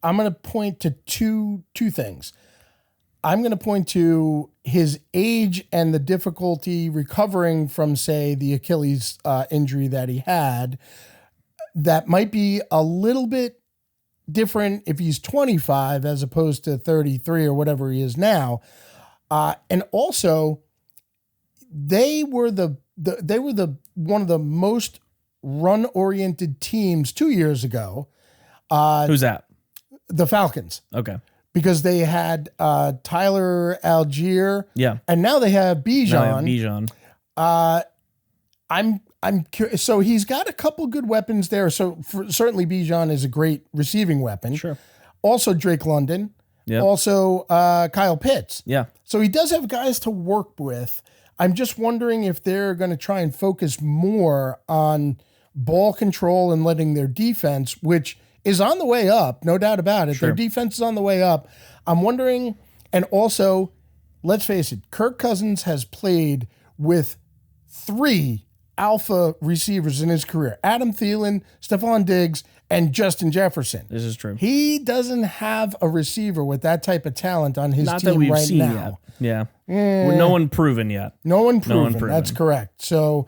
D: I'm going to point to two things. I'm going to point to his age and the difficulty recovering from, say, the Achilles injury that he had. That might be a little bit different if he's 25 as opposed to 33 or whatever he is now. And also, they were one of the most run-oriented teams 2 years ago.
A: Who's that?
D: The Falcons.
A: Okay.
D: because they had Tyler Algier.
A: Yeah.
D: And now they have Bijan.
A: Bijan.
D: I'm curious. So he's got a couple good weapons there. So certainly Bijan is a great receiving weapon.
A: Sure.
D: Also Drake London.
A: Yeah.
D: Also Kyle Pitts.
A: Yeah.
D: So he does have guys to work with. I'm just wondering if they're going to try and focus more on ball control and letting their defense, which is on the way up, no doubt about it.
A: Sure.
D: Their defense is on the way up. I'm wondering, and also, let's face it, Kirk Cousins has played with 3 alpha receivers in his career: Adam Thielen, Stephon Diggs, and Justin Jefferson.
A: This is true.
D: He doesn't have a receiver with that type of talent on his
A: Not
D: team
A: that we've
D: right
A: seen
D: now.
A: yet. Yeah. No one proven yet.
D: No one proven.
A: proven.
D: That's correct. So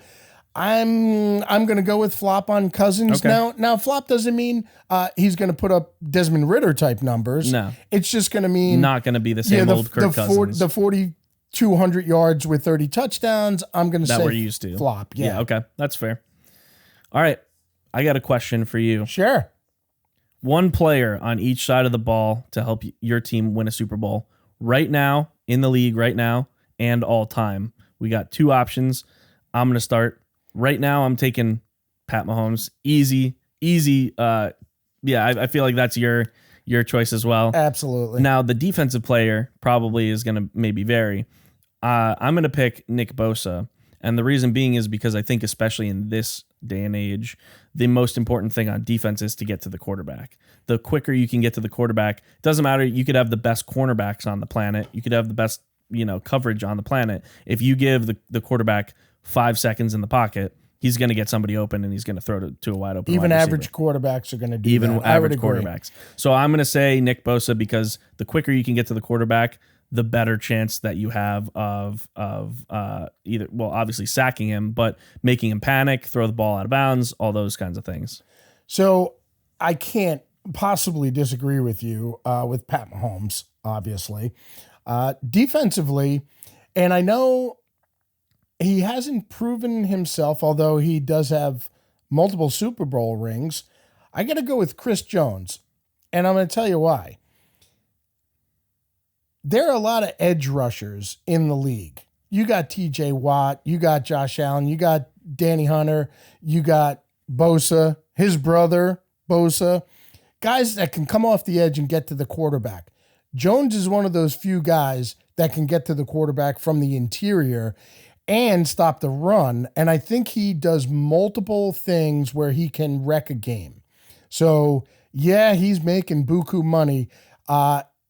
D: I'm going to go with Flop on Cousins.
A: Okay.
D: Now Flop doesn't mean he's going to put up Desmond Ritter type numbers.
A: No.
D: It's just going to mean
A: Not going to be the same old Kirk Cousins.
D: The 4,200 yards with 30 touchdowns. I'm going to say
A: we're used to.
D: Flop. Yeah.
A: Okay. That's fair. All right. I got a question for you.
D: Sure.
A: One player on each side of the ball to help your team win a Super Bowl right now, in the league right now, and all time. We got 2 options. I'm going to start. Right now, I'm taking Pat Mahomes. Easy. I feel like that's your choice as well.
D: Absolutely.
A: Now, the defensive player probably is going to maybe vary. I'm going to pick Nick Bosa. And the reason being is because I think, especially in this day and age, the most important thing on defense is to get to the quarterback. The quicker you can get to the quarterback, doesn't matter. You could have the best cornerbacks on the planet. You could have the best, coverage on the planet. If you give the quarterback 5 seconds in the pocket, he's going to get somebody open and he's going to throw to a wide open.
D: Even
A: wide
D: average
A: receiver.
D: quarterbacks are going to do
A: Even
D: that. I would
A: average
D: agree.
A: quarterbacks. So I'm going to say Nick Bosa because the quicker you can get to the quarterback, the better chance that you have of either, well, obviously sacking him, but making him panic, throw the ball out of bounds, all those kinds of things.
D: So I can't possibly disagree with you with Pat Mahomes, obviously. Defensively, and I know he hasn't proven himself, although he does have multiple Super Bowl rings. I got to go with Chris Jones, and I'm going to tell you why. There are a lot of edge rushers in the league. You got TJ Watt, you got Josh Allen, you got Danny Hunter, you got Bosa, his brother, Bosa, guys that can come off the edge and get to the quarterback. Jones is one of those few guys that can get to the quarterback from the interior and stop the run. And I think he does multiple things where he can wreck a game. So, yeah, he's making buku money.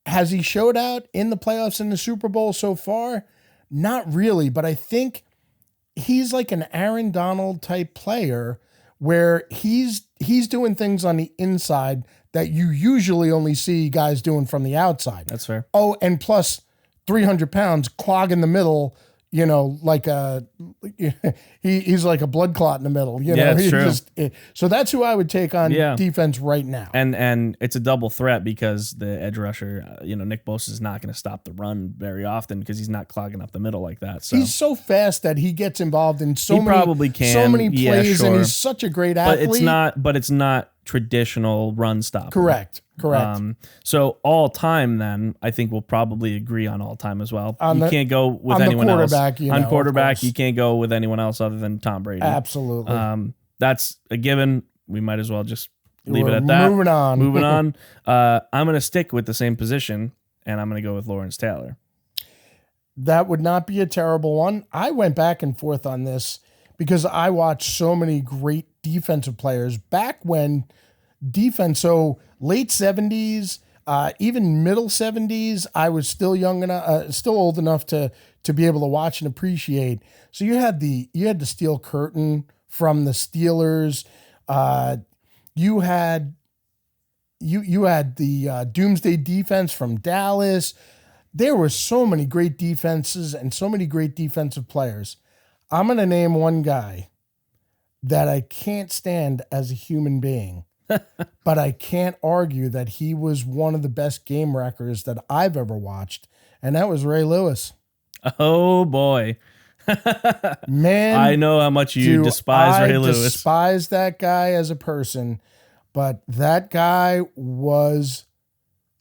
D: Has he showed out in the playoffs in the Super Bowl so far? Not really, but I think he's like an Aaron Donald type player where he's doing things on the inside that you usually only see guys doing from the outside.
A: That's fair.
D: Oh, and plus 300 pounds clogging the middle, like he's like a blood clot in the middle.
A: It's true.
D: So that's who I would take on defense right now.
A: And it's a double threat because the edge rusher, Nick Bosa is not going to stop the run very often because he's not clogging up the middle like that. So
D: he's so fast that he gets involved in so many plays,
A: sure.
D: and he's such a great athlete.
A: But it's not traditional run stop.
D: Correct.
A: So all time, then I think we'll probably agree on all time as well. You can't go with
D: on
A: anyone else.
D: On
A: quarterback, you can't go with anyone else other than Tom Brady.
D: Absolutely.
A: That's a given. We might as well just leave it at that.
D: Moving on.
A: I'm going to stick with the same position, and I'm going to go with Lawrence Taylor.
D: That would not be a terrible one. I went back and forth on this because I watched so many great defensive players back when defense, so late 70s, even middle 70s, I was still young enough, still old enough to be able to watch and appreciate. So you had the steel curtain from the Steelers. You had the Doomsday defense from Dallas. There were so many great defenses and so many great defensive players. I'm going to name one guy that I can't stand as a human being, but I can't argue that he was one of the best game wreckers that I've ever watched, and that was Ray Lewis.
A: Oh, boy.
D: Man,
A: I know how much you despise Ray Lewis.
D: I despise that guy as a person, but that guy was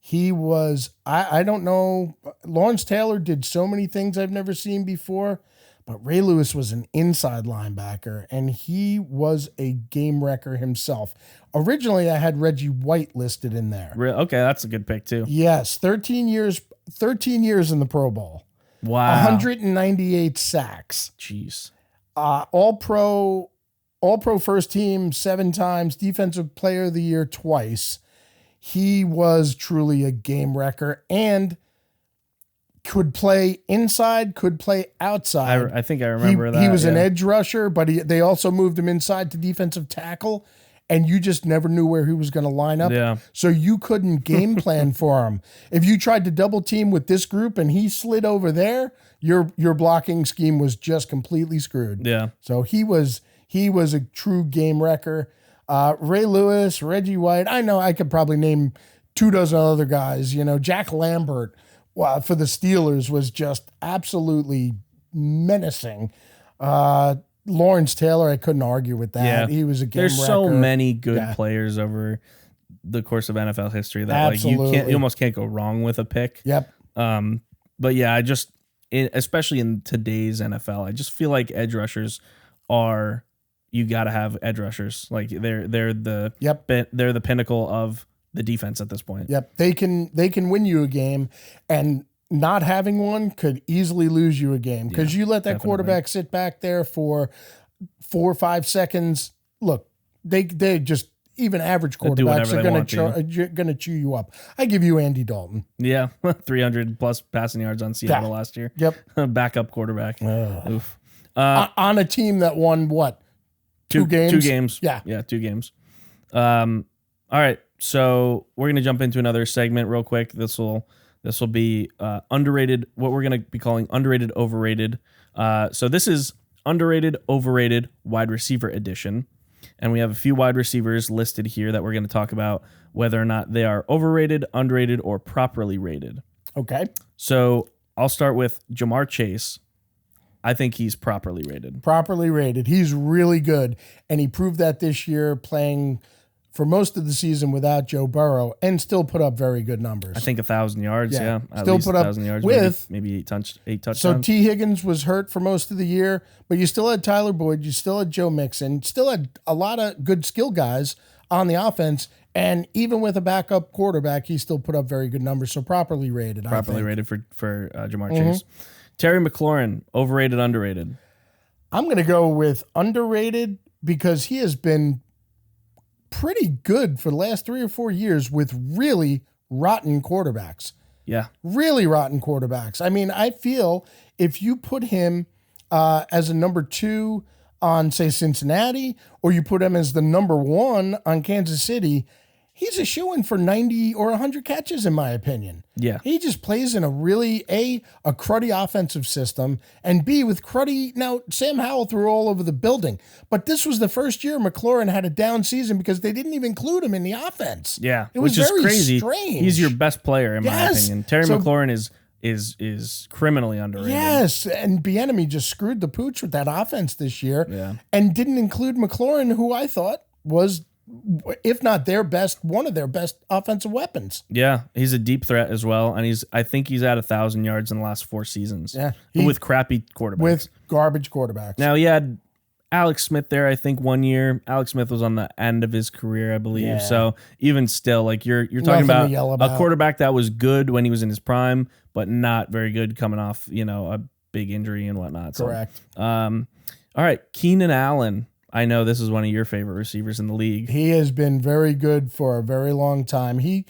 D: He was, I don't know, Lawrence Taylor did so many things I've never seen before, but Ray Lewis was an inside linebacker, and he was a game wrecker himself. Originally, I had Reggie White listed in there.
A: Okay, that's a good pick too.
D: Yes, 13 years in the Pro Bowl.
A: Wow.
D: 198 sacks.
A: Jeez.
D: All pro first team 7 times, defensive player of the year twice. He was truly a game wrecker and could play inside, could play outside.
A: I think I remember that.
D: He was an edge rusher, but they also moved him inside to defensive tackle, and you just never knew where he was going to line up.
A: Yeah.
D: So you couldn't game plan for him. If you tried to double team with this group and he slid over there, your blocking scheme was just completely screwed.
A: Yeah.
D: So he was a true game wrecker. Ray Lewis, Reggie White. I know I could probably name 24 other guys. Jack Lambert for the Steelers was just absolutely menacing. Lawrence Taylor, I couldn't argue with that.
A: Yeah.
D: He was a game
A: There's
D: wrecker.
A: so many good players over the course of NFL history that you almost can't go wrong with a pick.
D: Yep.
A: But yeah, especially in today's NFL, I just feel like edge rushers you got to have edge rushers. Like they're the pinnacle of the defense at this point.
D: Yep. They can win you a game, and not having one could easily lose you a game because you let that quarterback sit back there for 4 or 5 seconds. Look, they just, even average quarterbacks are going to chew you up. I give you Andy Dalton.
A: Yeah, 300 plus passing yards on Seattle last year.
D: Yep.
A: Backup quarterback. Oof.
D: On a team that won what? 2 games?
A: 2 games.
D: Yeah,
A: 2 games. All right, so we're going to jump into another segment real quick. This will be underrated, what we're going to be calling underrated, overrated. So this is underrated, overrated wide receiver edition. And we have a few wide receivers listed here that we're going to talk about whether or not they are overrated, underrated, or properly rated.
D: Okay.
A: So I'll start with Jamar Chase. I think he's properly rated.
D: Properly rated. He's really good. And he proved that this year, playing for most of the season without Joe Burrow, and still put up very good numbers.
A: I think 1,000 yards. Yeah. At
D: Still
A: least
D: put up
A: 1,000 yards
D: with
A: maybe 8 touchdowns.
D: So T. Higgins was hurt for most of the year, but you still had Tyler Boyd, you still had Joe Mixon, still had a lot of good skill guys on the offense. And even with a backup quarterback, he still put up very good numbers. So properly rated.
A: Properly rated for Jamar Chase. Terry McLaurin, overrated, underrated.
D: I'm going to go with underrated because he has been pretty good for the last 3 or 4 years with really rotten quarterbacks.
A: Yeah.
D: Really rotten quarterbacks. I mean, I feel if you put him as a number 2 on, say, Cincinnati, or you put him as the number 1 on Kansas City, he's a shoo-in for 90 or 100 catches, in my opinion.
A: Yeah.
D: He just plays in a really, a cruddy offensive system, and B, with cruddy, now Sam Howell threw all over the building, but this was the first year McLaurin had a down season because they didn't even include him in the offense.
A: Yeah.
D: It was
A: which is
D: very
A: crazy.
D: strange.
A: He's your best player, in my opinion. Terry
D: So-
A: McLaurin is criminally underrated.
D: Yes, and Bieniemy just screwed the pooch with that offense this year,
A: Yeah.
D: and didn't include McLaurin, who I thought was, if not their best, one of their best offensive weapons.
A: Yeah, he's a deep threat as well, and I think he's at 1,000 yards in the last 4 seasons.
D: Yeah.
A: With crappy quarterbacks.
D: With garbage quarterbacks.
A: Now he had Alex Smith there, I think, one year. Alex Smith was on the end of his career, I believe.
D: Yeah.
A: So even still, like you're talking
D: Nothing to yell
A: about a
D: about.
A: quarterback that was good when he was in his prime, but not very good coming off, a big injury and whatnot. So,
D: Correct.
A: all right, Keenan Allen. I know this is one of your favorite receivers in the league.
D: He has been very good for a very long time. He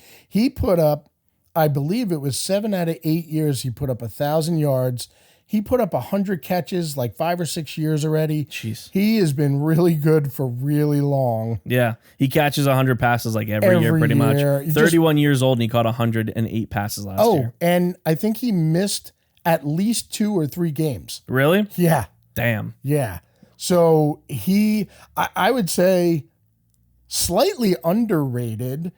D: put up, I believe it was 7 out of 8 years, he put up 1,000 yards. He put up 100 catches like 5 or 6 years already.
A: Jeez.
D: He has been really good for really long.
A: Yeah, he catches 100 passes like every year, pretty much.
D: year.
A: 31 years old, and he caught 108 passes last year.
D: And I think he missed at least 2 or 3 games.
A: Really?
D: Yeah.
A: Damn.
D: Yeah. So I would say slightly underrated.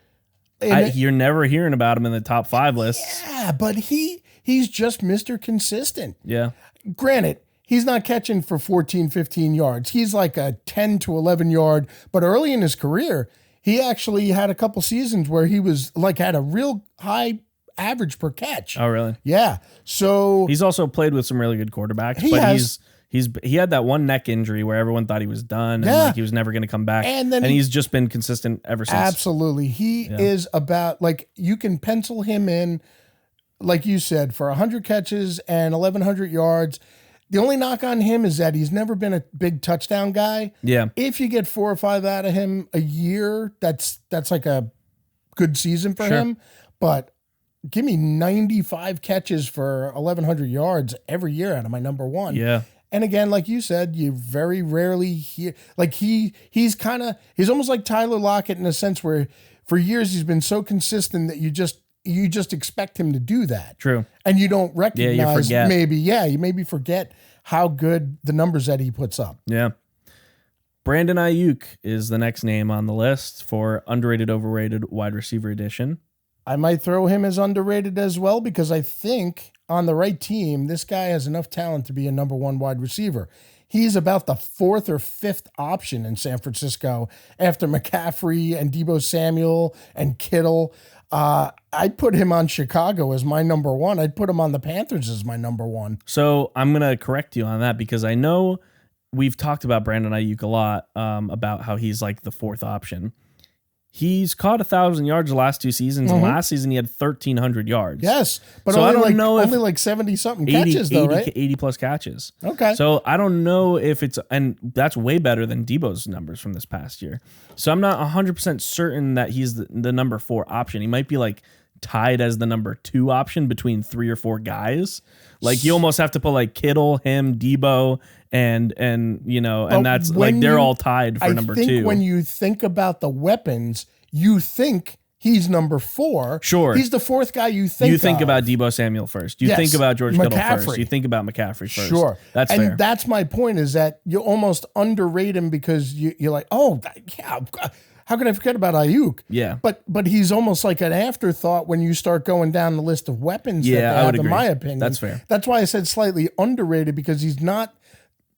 A: You're never hearing about him in the top 5 lists.
D: Yeah, but he's just Mr. Consistent.
A: Yeah.
D: Granted, he's not catching for 14, 15 yards. He's like a 10 to 11 yard, but early in his career, he actually had a couple seasons where he was like had a real high average per catch.
A: Oh, really?
D: Yeah. So
A: He's also played with some really good quarterbacks,
D: He
A: but
D: has.
A: he had that one neck injury where everyone thought he was done and
D: Yeah.
A: like he was never going to come back.
D: And then
A: he's just been consistent ever since.
D: absolutely, he is about like you can pencil him in, like you said, for 100 catches and 1,100 yards. The only knock on him is that he's never been a big touchdown guy.
A: Yeah.
D: If you get 4 or 5 out of him a year, that's like a good season for
A: Sure.
D: him. But give me 95 catches for 1,100 yards every year out of my number one.
A: Yeah.
D: And again, like you said, you very rarely hear like he's almost like Tyler Lockett in a sense where for years he's been so consistent that you just expect him to do that.
A: True.
D: And you don't recognize
A: forget.
D: you maybe forget how good the numbers that he puts up.
A: Yeah. Brandon Ayuk is the next name on the list for underrated, overrated wide receiver edition.
D: I might throw him as underrated as well because I think on the right team, this guy has enough talent to be a number one wide receiver. He's about the 4th or 5th option in San Francisco after McCaffrey and Deebo Samuel and Kittle. I'd put him on Chicago as my number one. I'd put him on the Panthers as my number one.
A: So I'm going to correct you on that because I know we've talked about Brandon Ayuk a lot, about how he's like the 4th option. He's caught 1,000 yards the last 2 seasons, and last season he had 1,300 yards.
D: Yes, but
A: So I
D: only
A: don't know if
D: only like 70 something
A: 80,
D: catches though,
A: 80
D: right?
A: 80 plus catches.
D: Okay.
A: So I don't know if it's, and that's way better than Debo's numbers from this past year. So I'm not 100% certain that he's the number 4 option. He might be like tied as the number 2 option between 3 or 4 guys. Like you almost have to put like Kittle, him, Debo, and you know, and
D: But
A: that's
D: when
A: like they're
D: you-
A: all tied for
D: I
A: number
D: think
A: 2.
D: when you think about the weapons, you think he's number 4.
A: Sure.
D: He's the 4th guy you think
A: You think
D: of.
A: about Debo Samuel first. You
D: Yes.
A: think about George Kittle
D: McCaffrey.
A: first. You think about McCaffrey first.
D: Sure.
A: That's
D: and
A: fair.
D: that's my point is that you almost underrate him because you're like, oh, yeah, how can I forget about Ayuk?
A: Yeah.
D: But he's almost like an afterthought when you start going down the list of weapons
A: Yeah,
D: that they
A: I
D: have,
A: would
D: in
A: agree.
D: my opinion.
A: That's fair.
D: That's why I said slightly underrated because he's not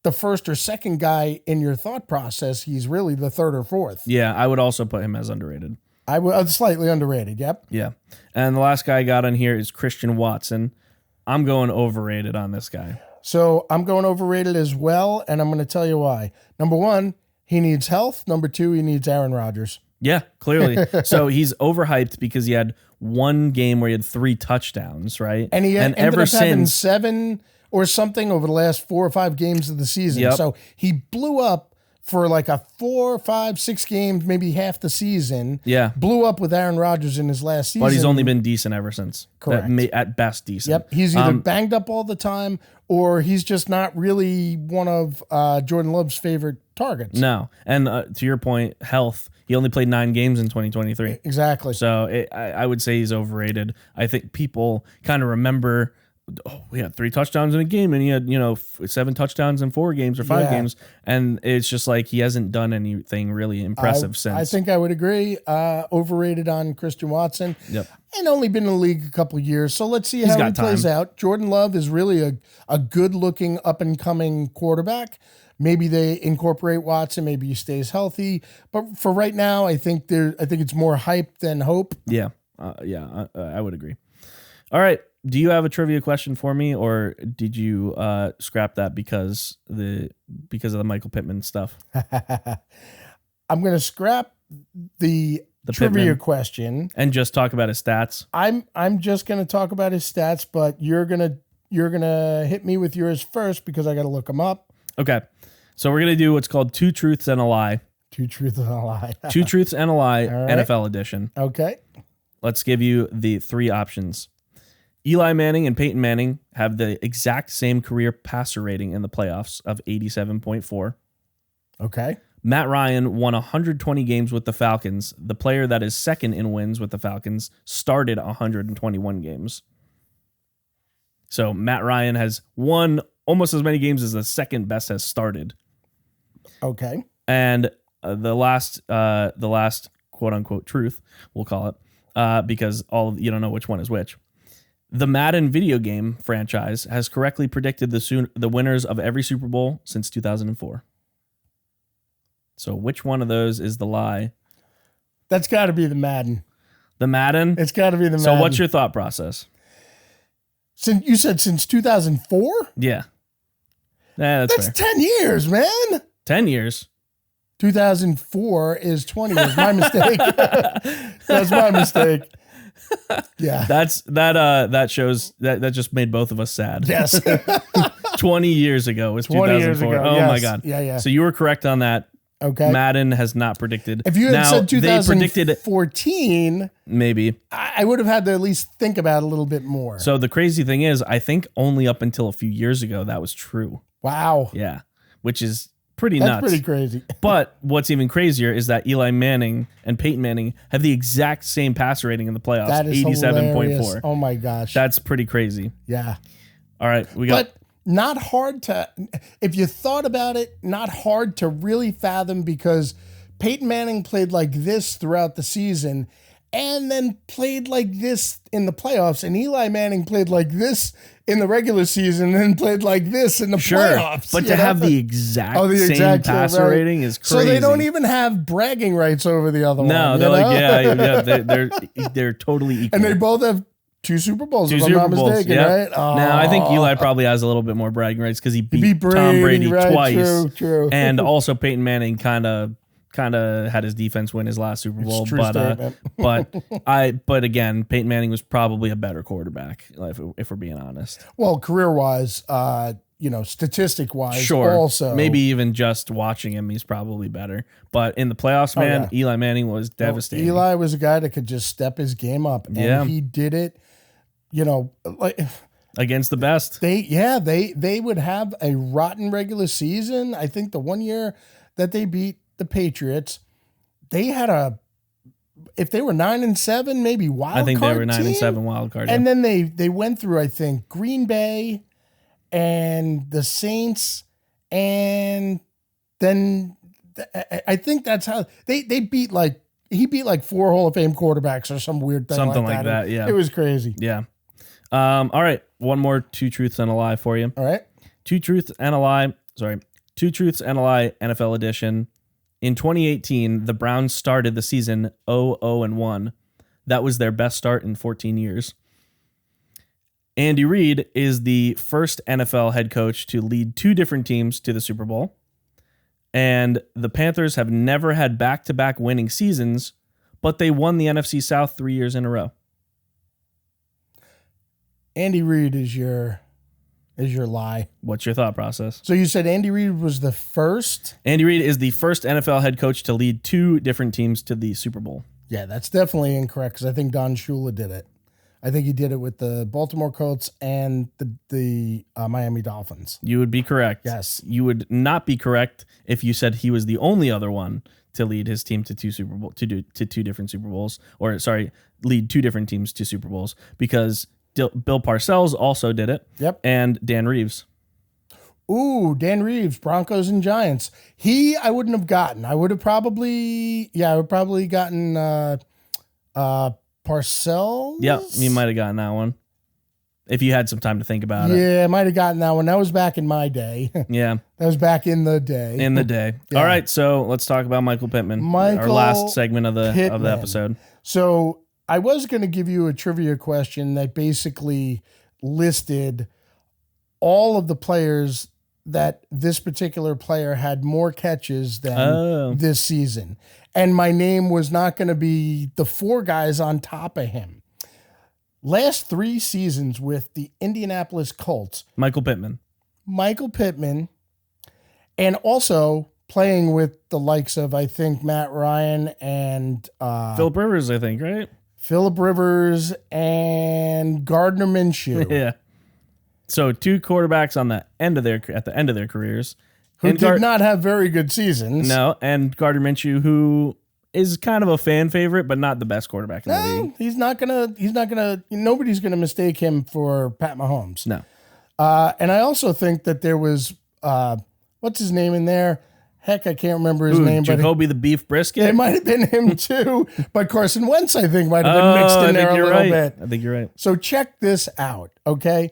D: the 1st or 2nd guy in your thought process. He's really the 3rd or 4th.
A: Yeah, I would also put him as underrated.
D: I would slightly underrated. Yep.
A: Yeah. And the last guy I got on here is Christian Watson. I'm going overrated on this guy.
D: So I'm going overrated as well, and I'm going to tell you why. Number 1, he needs health. Number 2, he needs Aaron Rodgers.
A: Yeah, clearly. So he's overhyped because he had one game where he had 3 touchdowns, right?
D: And he ended up having 7 or something over the last 4 or 5 games of the season.
A: Yep.
D: So he blew up for like a 4, 5, 6 games, maybe half the season.
A: Yeah.
D: Blew up with Aaron Rodgers in his last season.
A: But he's only been decent ever since.
D: Correct.
A: At best decent.
D: Yep. He's either banged up all the time or he's just not really one of Jordan Love's favorite targets.
A: No. And to your point, health. He only played 9 games in 2023.
D: Exactly.
A: So I would say he's overrated. I think people kind of remember, oh, we had 3 touchdowns in a game and he had, 7 touchdowns in 4 games or 5
D: Yeah.
A: games. And it's just like he hasn't done anything really impressive since.
D: I think I would agree. Overrated on Christian Watson.
A: Yep.
D: And only been in the league a couple of years. So let's see how he
A: got
D: plays
A: time.
D: out. Jordan Love is really a good looking up and coming quarterback. Maybe they incorporate Watson. Maybe he stays healthy. But for right now, I think it's more hype than hope.
A: Yeah. I would agree. All right. Do you have a trivia question for me, or did you scrap that because of the Michael Pittman stuff?
D: I'm going to scrap the trivia
A: Pittman.
D: question.
A: And just talk about his stats.
D: I'm just going to talk about his stats, but you're gonna hit me with yours first because I got to look them up.
A: Okay. So we're gonna do what's called 2 truths and a lie.
D: 2 truths and a lie.
A: 2 truths and a lie,
D: right.
A: NFL edition.
D: Okay.
A: Let's give you the 3 options. Eli Manning and Peyton Manning have the exact same career passer rating in the playoffs of 87.4.
D: Okay.
A: Matt Ryan won 120 games with the Falcons. The player that is second in wins with the Falcons started 121 games. So Matt Ryan has won almost as many games as the second best has started.
D: Okay.
A: And the last quote unquote truth, we'll call it, because you don't know which one is which. The Madden video game franchise has correctly predicted the winners of every Super Bowl since 2004. So which one of those is the lie?
D: That's got to be the Madden.
A: The Madden?
D: It's got to be the Madden.
A: So what's your thought process?
D: You said since 2004?
A: Yeah. That's
D: That's
A: fair.
D: 10 years, man.
A: 10 years.
D: 2004 is 20 years. My mistake. That's my mistake. Yeah.
A: That shows that just made both of us sad.
D: Yes.
A: 20 years ago was
D: 20 years
A: 2004.
D: ago,
A: Oh
D: yes.
A: my god.
D: Yeah.
A: So you were correct on that.
D: Okay.
A: Madden has not predicted.
D: If you had said
A: they predicted
D: 2014,
A: maybe.
D: I would have had to at least think about it a little bit more.
A: So the crazy thing is, I think only up until a few years ago that was true.
D: Wow.
A: Yeah, which is pretty
D: That's
A: nuts.
D: pretty crazy.
A: But what's even crazier is that Eli Manning and Peyton Manning have the exact same passer rating in the playoffs,
D: That is
A: 87.4.
D: hilarious. Oh my gosh.
A: That's pretty crazy.
D: Yeah.
A: All right, we got.
D: But not hard to, if you thought about it, not hard to really fathom because Peyton Manning played like this throughout the season and then played like this in the playoffs. And Eli Manning played like this in the regular season and then played like this in the playoffs.
A: But to have the exact same passer
D: right.
A: rating is crazy.
D: So they don't even have bragging rights over the other one.
A: No, they're like, yeah, they're totally equal.
D: And they both have 2 Super Bowls, if I'm
A: Super
D: not
A: Bowls,
D: mistaken,
A: yep.
D: right? Oh.
A: Now, I think Eli probably has a little bit more bragging rights because he beat
D: Brady,
A: Tom Brady
D: right,
A: twice.
D: True.
A: And also Peyton Manning kind of had his defense win his last Super Bowl.
D: True statement.
A: but again, Peyton Manning was probably a better quarterback, if we're being honest.
D: Well, career-wise, statistic-wise,
A: Sure.
D: also.
A: Maybe even just watching him, he's probably better. But in the playoffs, man,
D: yeah.
A: Eli Manning was devastating.
D: Eli was a guy that could just step his game up, and he did it. Like
A: against the best.
D: They would have a rotten regular season. I think the one year that they beat the Patriots, they had if they were 9-7, maybe wild card.
A: I think they were
D: team.
A: 9-7 wild card.
D: And
A: yeah.
D: then they went through, I think, Green Bay and the Saints, and then I think that's how they beat he beat like 4 Hall of Fame quarterbacks or some weird thing.
A: Something like that. Yeah.
D: It was crazy.
A: Yeah. All right. One more 2 truths and a lie for you.
D: All right.
A: 2 truths and a lie. Sorry. 2 truths and a lie NFL edition. In 2018, the Browns started the season 0-1. That was their best start in 14 years. Andy Reid is the first NFL head coach to lead 2 different teams to the Super Bowl. And the Panthers have never had back-to-back winning seasons, but they won the NFC South 3 years in a row.
D: Andy Reid is your lie.
A: What's your thought process?
D: So you said Andy Reid was the first?
A: Andy Reid is the first NFL head coach to lead 2 different teams to the Super Bowl.
D: Yeah, that's definitely incorrect because I think Don Shula did it. I think he did it with the Baltimore Colts and the Miami Dolphins.
A: You would be correct.
D: Yes.
A: You would not be correct if you said he was the only other one to lead his team to 2 Super Bowl to 2 different Super Bowls, or sorry, lead 2 different teams to Super Bowls, because Bill Parcells also did it.
D: Yep.
A: And Dan Reeves.
D: Ooh, Dan Reeves, Broncos and Giants. I wouldn't have gotten. I would probably gotten Parcells.
A: Yep, you might have gotten that one if you had some time to think about it.
D: Yeah, I might have gotten that one. That was back in my day.
A: Yeah.
D: That was back in the day.
A: In the day.
D: Yeah.
A: All right, so let's talk about Michael Pittman. Our last segment of the episode.
D: So I was going to give you a trivia question that basically listed all of the players that this particular player had more catches than this season. And my name was not going to be the 4 guys on top of him. Last 3 seasons with the Indianapolis Colts.
A: Michael Pittman,
D: and also playing with the likes of, I think, Matt Ryan and
A: Philip Rivers, I think, right?
D: Philip Rivers and Gardner Minshew.
A: Yeah. So 2 quarterbacks at the end of their careers,
D: Who did not have very good seasons.
A: No, and Gardner Minshew, who is kind of a fan favorite, but not the best quarterback in the league.
D: He's not gonna. Nobody's gonna mistake him for Pat Mahomes.
A: No.
D: And I also think that there was what's his name in there? Heck, I can't remember his name.
A: Jacoby the Beef Brisket?
D: It might have been him too, but Carson Wentz, I think, might have been mixed in there a little bit.
A: I think you're right.
D: So check this out, okay?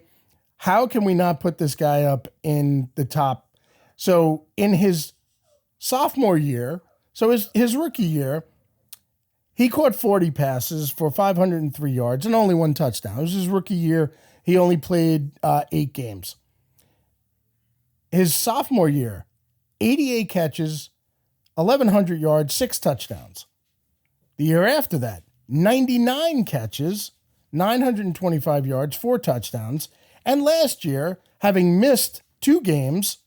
D: How can we not put this guy up in the top? So in his sophomore year, so his rookie year, He caught 40 passes for 503 yards and only 1 touchdown. It was his rookie year. He only played 8 games. His sophomore year, 88 catches, 1,100 yards, 6 touchdowns. The year after that, 99 catches, 925 yards, 4 touchdowns. And last year, having missed 2 games,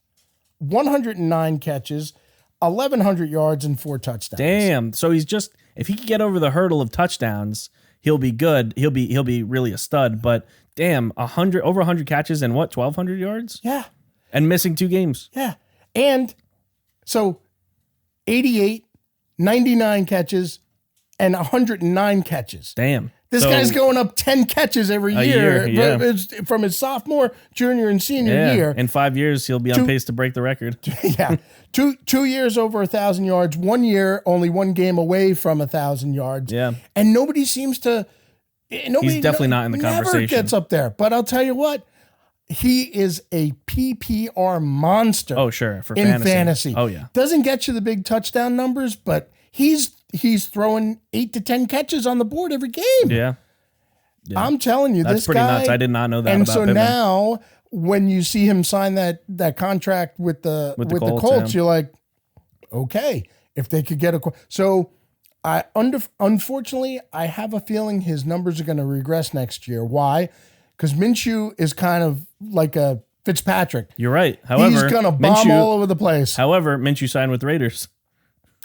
D: 109 catches, 1,100 yards, and 4 touchdowns.
A: Damn. So he's just, if he can get over the hurdle of touchdowns, he'll be good. He'll be really a stud. But damn, over 100 catches and what, 1,200 yards?
D: Yeah.
A: And missing 2 games.
D: Yeah. And so 88, 99 catches, and 109 catches.
A: Damn.
D: This guy's going up 10 catches every year.
A: Yeah.
D: From his sophomore, junior, and senior year.
A: In 5 years, he'll be on pace to break the record.
D: Yeah. 2 years over 1,000 yards. 1 year, only 1 game away from 1,000 yards.
A: Yeah.
D: And nobody seems to.
A: He's definitely not in the conversation.
D: Never gets up there. But I'll tell you what. He is a PPR monster.
A: Oh, sure. For
D: in fantasy.
A: Oh, yeah.
D: Doesn't get you the big touchdown numbers, but he's throwing 8 to 10 catches on the board every game.
A: Yeah.
D: I'm telling you,
A: That's
D: this
A: pretty
D: guy,
A: nuts. I did not know that
D: and
A: about
D: so
A: Pittman.
D: now, when you see him sign that contract with the Colts, you're like, okay, if they could get so unfortunately, I have a feeling his numbers are going to regress next year. Why? Because Minshew is kind of like a Fitzpatrick.
A: You're right. However,
D: he's going to bomb all over the place.
A: However, Minshew signed with Raiders.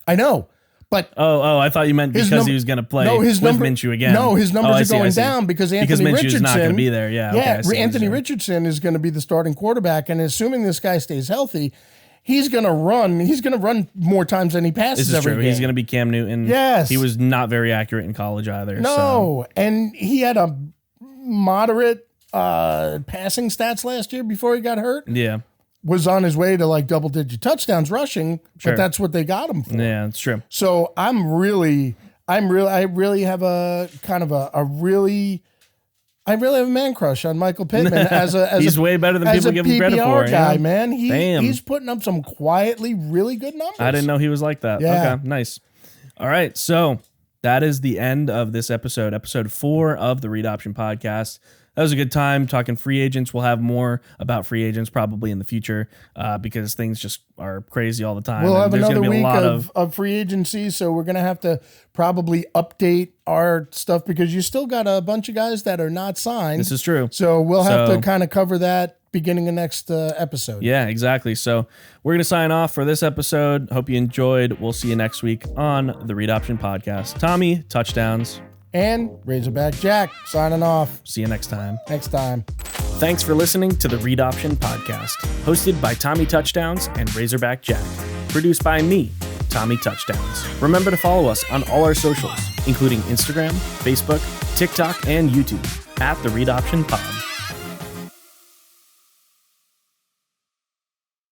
D: I know. But
A: I thought you meant because he was going to play with Minshew again.
D: No, his numbers are going down because Anthony Richardson.
A: Minshew's not going to be there. Yeah, okay,
D: Anthony Richardson is going to be the starting quarterback, and assuming this guy stays healthy, he's going to run. He's going to run more times than he passes
A: this is
D: every
A: true.
D: game.
A: He's going to be Cam Newton.
D: Yes.
A: He was not very accurate in college either.
D: No, and he had a moderate passing stats last year before he got hurt.
A: Yeah.
D: Was on his way to like double-digit touchdowns rushing, but that's what they got him for.
A: Yeah, it's true.
D: So I really have a kind of a really man crush on Michael Pittman as
A: he's way better than people give him credit for.
D: Guy,
A: yeah.
D: man, he's putting up some quietly really good numbers.
A: I didn't know he was like that.
D: Yeah.
A: Okay, nice. All right, so that is the end of this episode 4 of the Read Option Podcast. That was a good time talking free agents. We'll have more about free agents probably in the future because things just are crazy all the time.
D: We'll have another week of free agency, so we're going to have to probably update our stuff because you still got a bunch of guys that are not signed.
A: This is true.
D: So we'll have to kind of cover that beginning of next episode.
A: Yeah, exactly. So we're going to sign off for this episode. Hope you enjoyed. We'll see you next week on the Read Option Podcast. Tommy, touchdowns.
D: And Razorback Jack signing off.
A: See you next time. Thanks for listening to the Read Option Podcast, hosted by Tommy Touchdowns and Razorback Jack. Produced by me, Tommy Touchdowns. Remember to follow us on all our socials, including Instagram, Facebook, TikTok, and YouTube, at the Read Option Pod.